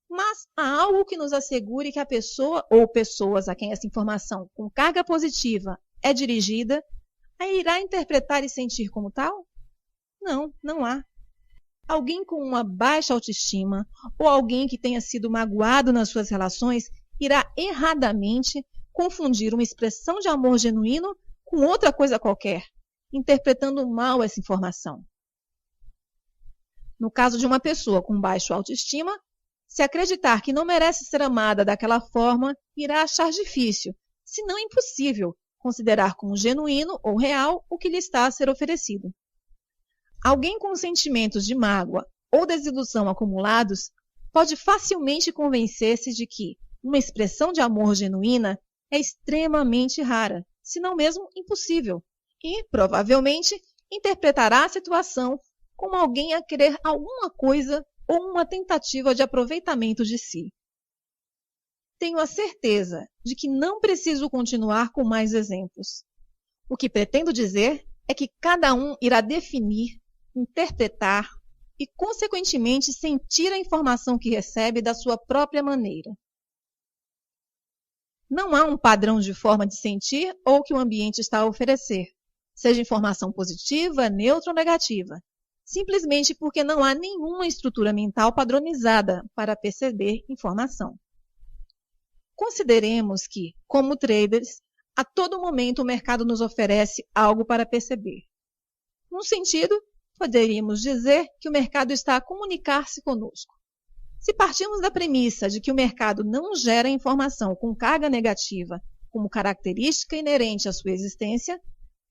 Mas há algo que nos assegure que a pessoa ou pessoas a quem essa informação com carga positiva é dirigida a irá interpretar e sentir como tal? Não, não há. Alguém com uma baixa autoestima ou alguém que tenha sido magoado nas suas relações irá erradamente confundir uma expressão de amor genuíno com outra coisa qualquer, interpretando mal essa informação. No caso de uma pessoa com baixa autoestima, se acreditar que não merece ser amada daquela forma, irá achar difícil, se não impossível, considerar como genuíno ou real o que lhe está a ser oferecido. Alguém com sentimentos de mágoa ou desilusão acumulados pode facilmente convencer-se de que uma expressão de amor genuína é extremamente rara, se não mesmo impossível, e, provavelmente, interpretará a situação como alguém a querer alguma coisa ou uma tentativa de aproveitamento de si. Tenho a certeza de que não preciso continuar com mais exemplos. O que pretendo dizer é que cada um irá definir, interpretar e, consequentemente, sentir a informação que recebe da sua própria maneira. Não há um padrão de forma de sentir ou que o ambiente está a oferecer, seja informação positiva, neutra ou negativa, simplesmente porque não há nenhuma estrutura mental padronizada para perceber informação. Consideremos que, como traders, a todo momento o mercado nos oferece algo para perceber. Num sentido, poderíamos dizer que o mercado está a comunicar-se conosco. Se partirmos da premissa de que o mercado não gera informação com carga negativa como característica inerente à sua existência,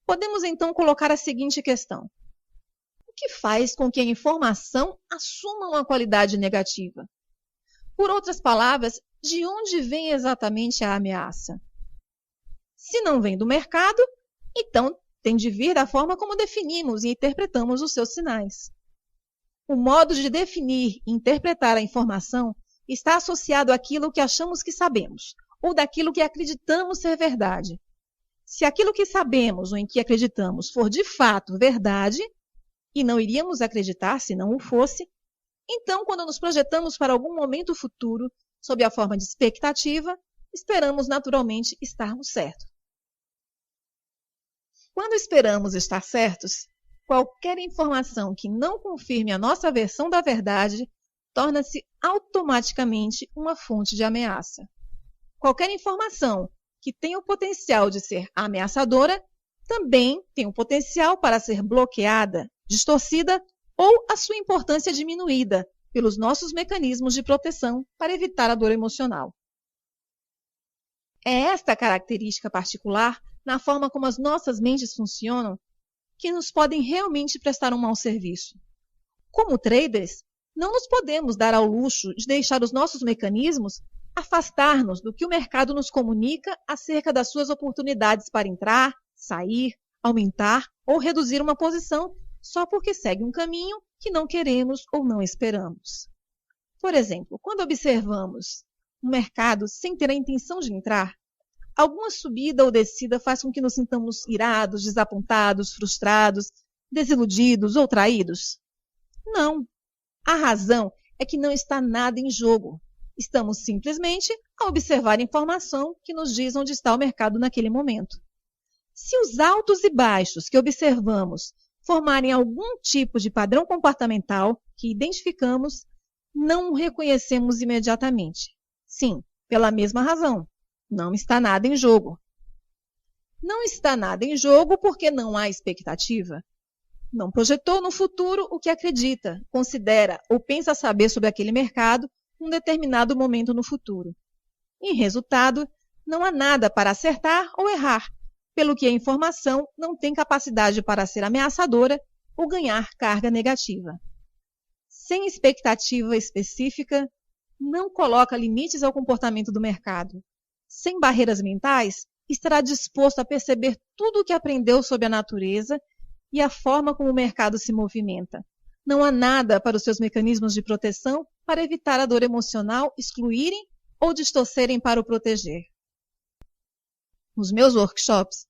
podemos então colocar a seguinte questão: o que faz com que a informação assuma uma qualidade negativa? Por outras palavras, de onde vem exatamente a ameaça? Se não vem do mercado, então tem de vir da forma como definimos e interpretamos os seus sinais. O modo de definir e interpretar a informação está associado àquilo que achamos que sabemos, ou daquilo que acreditamos ser verdade. Se aquilo que sabemos ou em que acreditamos for de fato verdade, e não iríamos acreditar se não o fosse, então, quando nos projetamos para algum momento futuro, sob a forma de expectativa, esperamos naturalmente estarmos certos. Quando esperamos estar certos, qualquer informação que não confirme a nossa versão da verdade torna-se automaticamente uma fonte de ameaça. Qualquer informação que tenha o potencial de ser ameaçadora também tem o potencial para ser bloqueada, distorcida ou a sua importância diminuída pelos nossos mecanismos de proteção para evitar a dor emocional. É esta característica particular na forma como as nossas mentes funcionam que nos podem realmente prestar um mau serviço. Como traders, não nos podemos dar ao luxo de deixar os nossos mecanismos afastar-nos do que o mercado nos comunica acerca das suas oportunidades para entrar, sair, aumentar ou reduzir uma posição só porque segue um caminho que não queremos ou não esperamos. Por exemplo, quando observamos um mercado sem ter a intenção de entrar, alguma subida ou descida faz com que nos sintamos irados, desapontados, frustrados, desiludidos ou traídos? Não. A razão é que não está nada em jogo. Estamos simplesmente a observar a informação que nos diz onde está o mercado naquele momento. Se os altos e baixos que observamos formarem algum tipo de padrão comportamental que identificamos, não o reconhecemos imediatamente. Sim, pela mesma razão. Não está nada em jogo. Não está nada em jogo porque não há expectativa. Não projetou no futuro o que acredita, considera ou pensa saber sobre aquele mercado em um determinado momento no futuro. Em resultado, não há nada para acertar ou errar, pelo que a informação não tem capacidade para ser ameaçadora ou ganhar carga negativa. Sem expectativa específica, não coloca limites ao comportamento do mercado. Sem barreiras mentais, estará disposto a perceber tudo o que aprendeu sobre a natureza e a forma como o mercado se movimenta. Não há nada para os seus mecanismos de proteção para evitar a dor emocional excluírem ou distorcerem para o proteger. Nos meus workshops,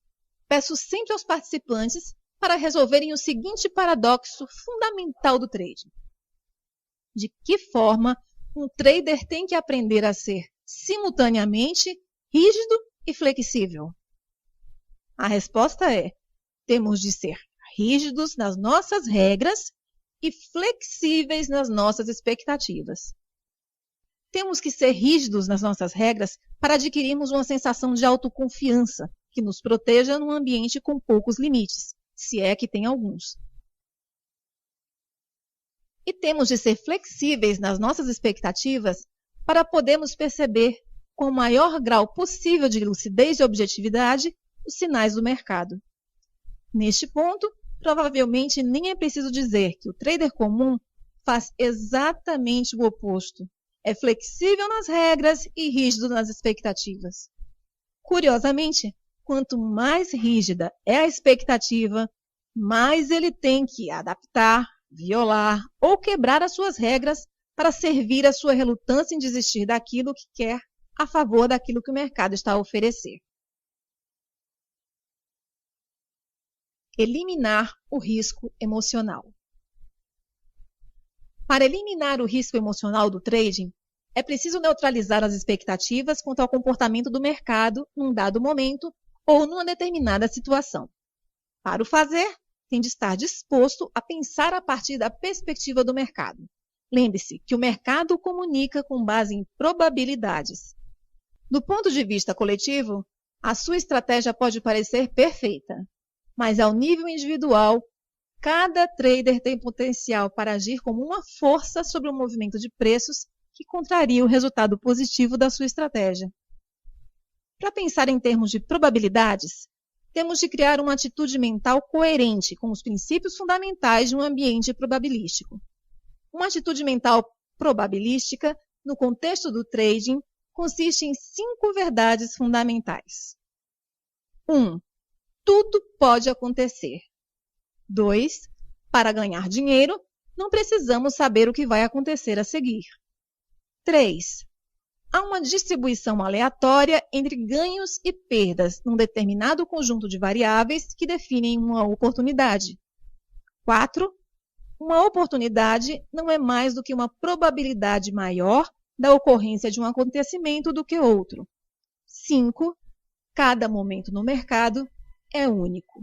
peço sempre aos participantes para resolverem o seguinte paradoxo fundamental do trading. De que forma um trader tem que aprender a ser simultaneamente rígido e flexível? A resposta é: temos de ser rígidos nas nossas regras e flexíveis nas nossas expectativas. Temos que ser rígidos nas nossas regras para adquirirmos uma sensação de autoconfiança que nos proteja num ambiente com poucos limites, se é que tem alguns. E temos de ser flexíveis nas nossas expectativas para podermos perceber, com o maior grau possível de lucidez e objetividade, os sinais do mercado. Neste ponto, provavelmente nem é preciso dizer que o trader comum faz exatamente o oposto. É flexível nas regras e rígido nas expectativas. Curiosamente, quanto mais rígida é a expectativa, mais ele tem que adaptar, violar ou quebrar as suas regras para servir a sua relutância em desistir daquilo que quer a favor daquilo que o mercado está a oferecer. Eliminar o risco emocional. Para eliminar o risco emocional do trading, é preciso neutralizar as expectativas quanto ao comportamento do mercado num dado momento ou numa determinada situação. Para o fazer, tem de estar disposto a pensar a partir da perspectiva do mercado. Lembre-se que o mercado comunica com base em probabilidades. Do ponto de vista coletivo, a sua estratégia pode parecer perfeita, mas ao nível individual, cada trader tem potencial para agir como uma força sobre o movimento de preços que contraria o resultado positivo da sua estratégia. Para pensar em termos de probabilidades, temos de criar uma atitude mental coerente com os princípios fundamentais de um ambiente probabilístico. Uma atitude mental probabilística, no contexto do trading, consiste em 5 verdades fundamentais. 1. Tudo pode acontecer. 2. Para ganhar dinheiro, não precisamos saber o que vai acontecer a seguir. 3. Há uma distribuição aleatória entre ganhos e perdas num determinado conjunto de variáveis que definem uma oportunidade. 4. Uma oportunidade não é mais do que uma probabilidade maior da ocorrência de um acontecimento do que outro. 5. Cada momento no mercado é único.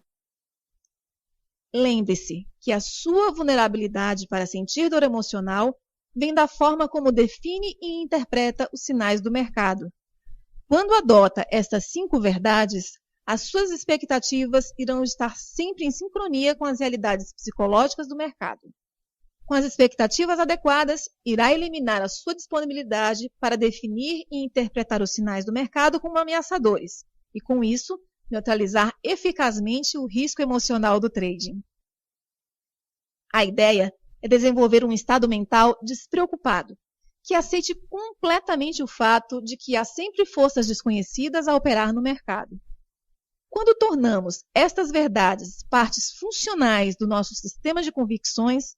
Lembre-se que a sua vulnerabilidade para sentir dor emocional vem da forma como define e interpreta os sinais do mercado. Quando adota estas 5 verdades, as suas expectativas irão estar sempre em sincronia com as realidades psicológicas do mercado. Com as expectativas adequadas, irá eliminar a sua disponibilidade para definir e interpretar os sinais do mercado como ameaçadores, e com isso, neutralizar eficazmente o risco emocional do trading. A ideia é desenvolver um estado mental despreocupado, que aceite completamente o fato de que há sempre forças desconhecidas a operar no mercado. Quando tornamos estas verdades partes funcionais do nosso sistema de convicções,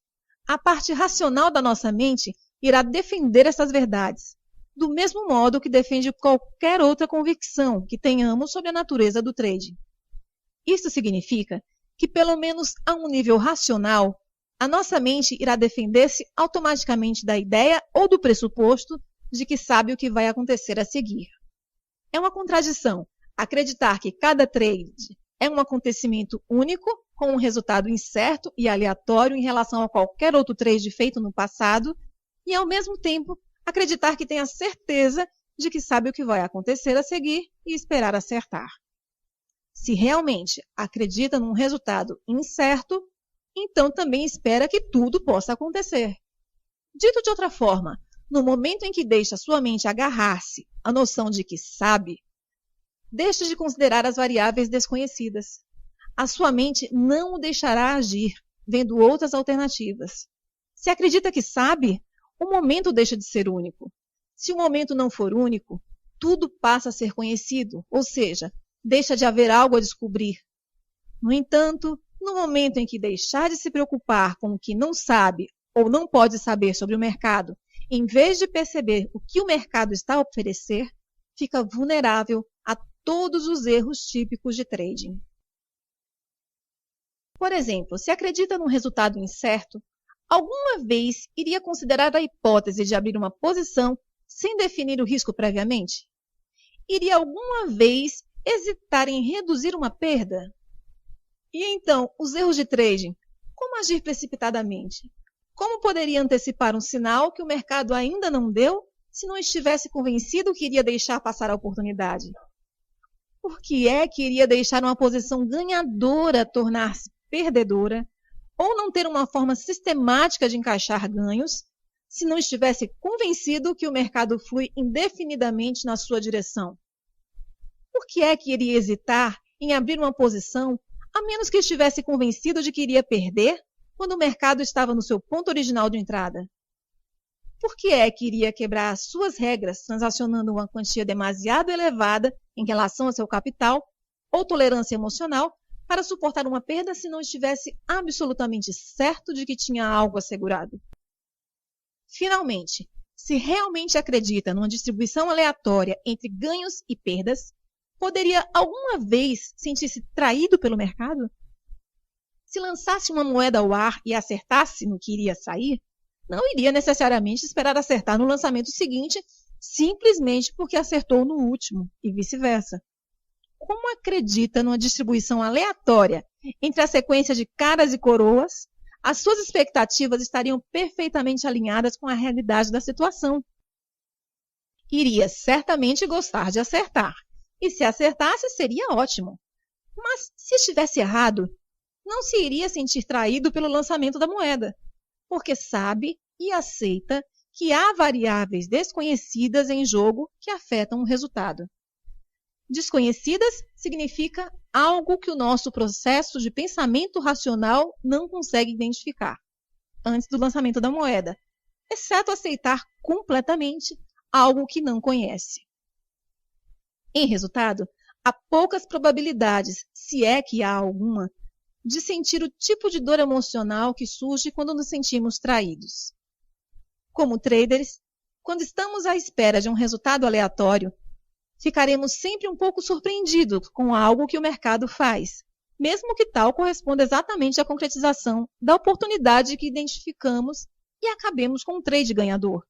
a parte racional da nossa mente irá defender essas verdades, do mesmo modo que defende qualquer outra convicção que tenhamos sobre a natureza do trading. Isso significa que, pelo menos a um nível racional, a nossa mente irá defender-se automaticamente da ideia ou do pressuposto de que sabe o que vai acontecer a seguir. É uma contradição acreditar que cada trade é um acontecimento único, com um resultado incerto e aleatório em relação a qualquer outro trade feito no passado, e ao mesmo tempo acreditar que tem a certeza de que sabe o que vai acontecer a seguir e esperar acertar. Se realmente acredita num resultado incerto, então também espera que tudo possa acontecer. Dito de outra forma, no momento em que deixa sua mente agarrar-se à noção de que sabe, deixe de considerar as variáveis desconhecidas. A sua mente não o deixará agir, vendo outras alternativas. Se acredita que sabe, o momento deixa de ser único. Se o momento não for único, tudo passa a ser conhecido, ou seja, deixa de haver algo a descobrir. No entanto, no momento em que deixar de se preocupar com o que não sabe ou não pode saber sobre o mercado em vez de perceber o que o mercado está a oferecer, fica vulnerável a todos os erros típicos de trading. Por exemplo, se acredita num resultado incerto, alguma vez iria considerar a hipótese de abrir uma posição sem definir o risco previamente? Iria alguma vez hesitar em reduzir uma perda? E então, os erros de trading, como agir precipitadamente? Como poderia antecipar um sinal que o mercado ainda não deu se não estivesse convencido que iria deixar passar a oportunidade? Por que é que iria deixar uma posição ganhadora tornar-se perdedora ou não ter uma forma sistemática de encaixar ganhos se não estivesse convencido que o mercado flui indefinidamente na sua direção? Por que é que iria hesitar em abrir uma posição a menos que estivesse convencido de que iria perder quando o mercado estava no seu ponto original de entrada? Por que é que iria quebrar as suas regras transacionando uma quantia demasiado elevada em relação ao seu capital ou tolerância emocional para suportar uma perda se não estivesse absolutamente certo de que tinha algo assegurado? Finalmente, se realmente acredita numa distribuição aleatória entre ganhos e perdas, poderia alguma vez sentir-se traído pelo mercado? Se lançasse uma moeda ao ar e acertasse no que iria sair, não iria necessariamente esperar acertar no lançamento seguinte, simplesmente porque acertou no último, e vice-versa. Como acredita numa distribuição aleatória entre a sequência de caras e coroas, as suas expectativas estariam perfeitamente alinhadas com a realidade da situação. Iria certamente gostar de acertar, e se acertasse seria ótimo. Mas se estivesse errado, não se iria sentir traído pelo lançamento da moeda, porque sabe e aceita que há variáveis desconhecidas em jogo que afetam o resultado. Desconhecidas significa algo que o nosso processo de pensamento racional não consegue identificar antes do lançamento da moeda, exceto aceitar completamente algo que não conhece. Em resultado, há poucas probabilidades, se é que há alguma, de sentir o tipo de dor emocional que surge quando nos sentimos traídos. Como traders, quando estamos à espera de um resultado aleatório, ficaremos sempre um pouco surpreendidos com algo que o mercado faz, mesmo que tal corresponda exatamente à concretização da oportunidade que identificamos e acabemos com um trade ganhador.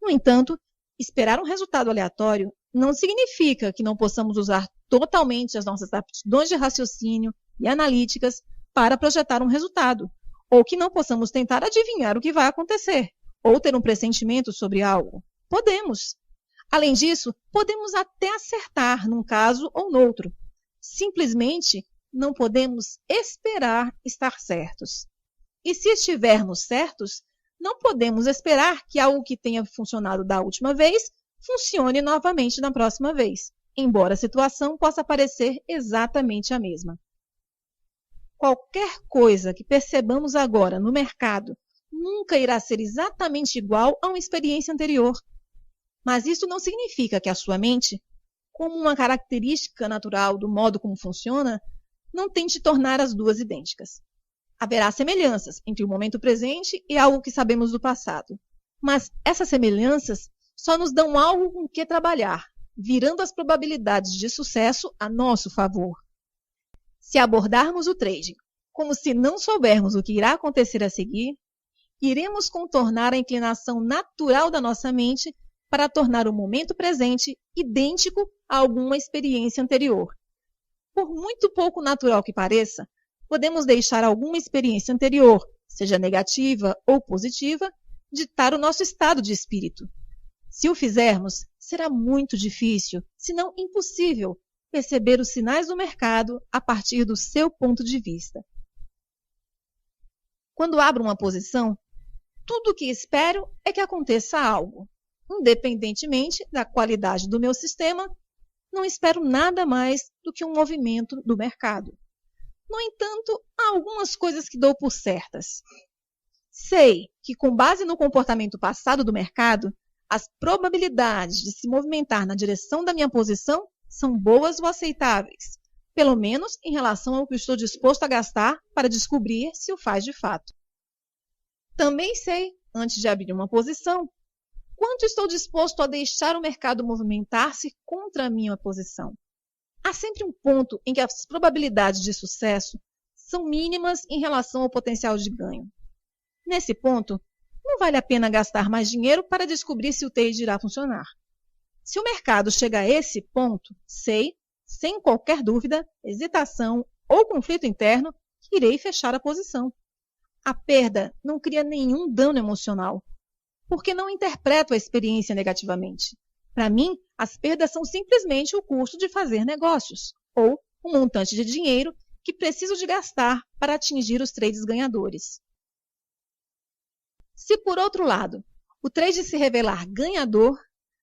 No entanto, esperar um resultado aleatório não significa que não possamos usar totalmente as nossas aptidões de raciocínio e analíticas para projetar um resultado, ou que não possamos tentar adivinhar o que vai acontecer, ou ter um pressentimento sobre algo. Podemos. Além disso, podemos até acertar num caso ou noutro. Simplesmente não podemos esperar estar certos. E se estivermos certos, não podemos esperar que algo que tenha funcionado da última vez funcione novamente na próxima vez, embora a situação possa parecer exatamente a mesma. Qualquer coisa que percebamos agora no mercado nunca irá ser exatamente igual a uma experiência anterior. Mas isso não significa que a sua mente, como uma característica natural do modo como funciona, não tente tornar as duas idênticas. Haverá semelhanças entre o momento presente e algo que sabemos do passado. Mas essas semelhanças só nos dão algo com que trabalhar, virando as probabilidades de sucesso a nosso favor. Se abordarmos o trading como se não soubermos o que irá acontecer a seguir, iremos contornar a inclinação natural da nossa mente para tornar o momento presente idêntico a alguma experiência anterior. Por muito pouco natural que pareça, podemos deixar alguma experiência anterior, seja negativa ou positiva, ditar o nosso estado de espírito. Se o fizermos, será muito difícil, se não impossível, perceber os sinais do mercado a partir do seu ponto de vista. Quando abro uma posição, tudo o que espero é que aconteça algo. Independentemente da qualidade do meu sistema, não espero nada mais do que um movimento do mercado. No entanto, há algumas coisas que dou por certas. Sei que, com base no comportamento passado do mercado, as probabilidades de se movimentar na direção da minha posição são boas ou aceitáveis, pelo menos em relação ao que estou disposto a gastar para descobrir se o faz de fato. Também sei, antes de abrir uma posição, Quanto estou disposto a deixar o mercado movimentar-se contra a minha posição? Há sempre um ponto em que as probabilidades de sucesso são mínimas em relação ao potencial de ganho. Nesse ponto, não vale a pena gastar mais dinheiro para descobrir se o trade irá funcionar. Se o mercado chega a esse ponto, sei, sem qualquer dúvida, hesitação ou conflito interno, que irei fechar a posição. A perda não cria nenhum dano emocional, porque não interpreto a experiência negativamente. Para mim, as perdas são simplesmente o custo de fazer negócios, ou um montante de dinheiro que preciso de gastar para atingir os trades ganhadores. Se, por outro lado, o trade se revelar ganhador,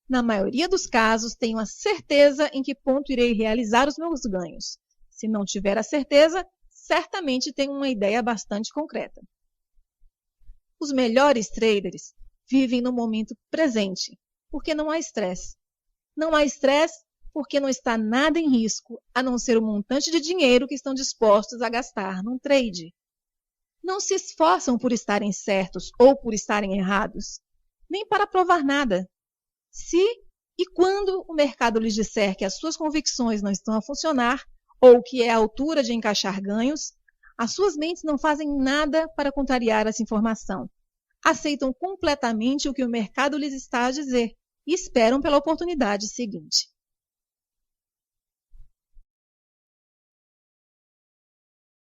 na maioria dos casos tenho a certeza em que ponto irei realizar os meus ganhos. Se não tiver a certeza, certamente tenho uma ideia bastante concreta. Os melhores traders vivem no momento presente, porque não há estresse. Não há estresse porque não está nada em risco, a não ser o montante de dinheiro que estão dispostos a gastar num trade. Não se esforçam por estarem certos ou por estarem errados, nem para provar nada. Se e quando o mercado lhes disser que as suas convicções não estão a funcionar, ou que é a altura de encaixar ganhos, as suas mentes não fazem nada para contrariar essa informação. Aceitam completamente o que o mercado lhes está a dizer e esperam pela oportunidade seguinte.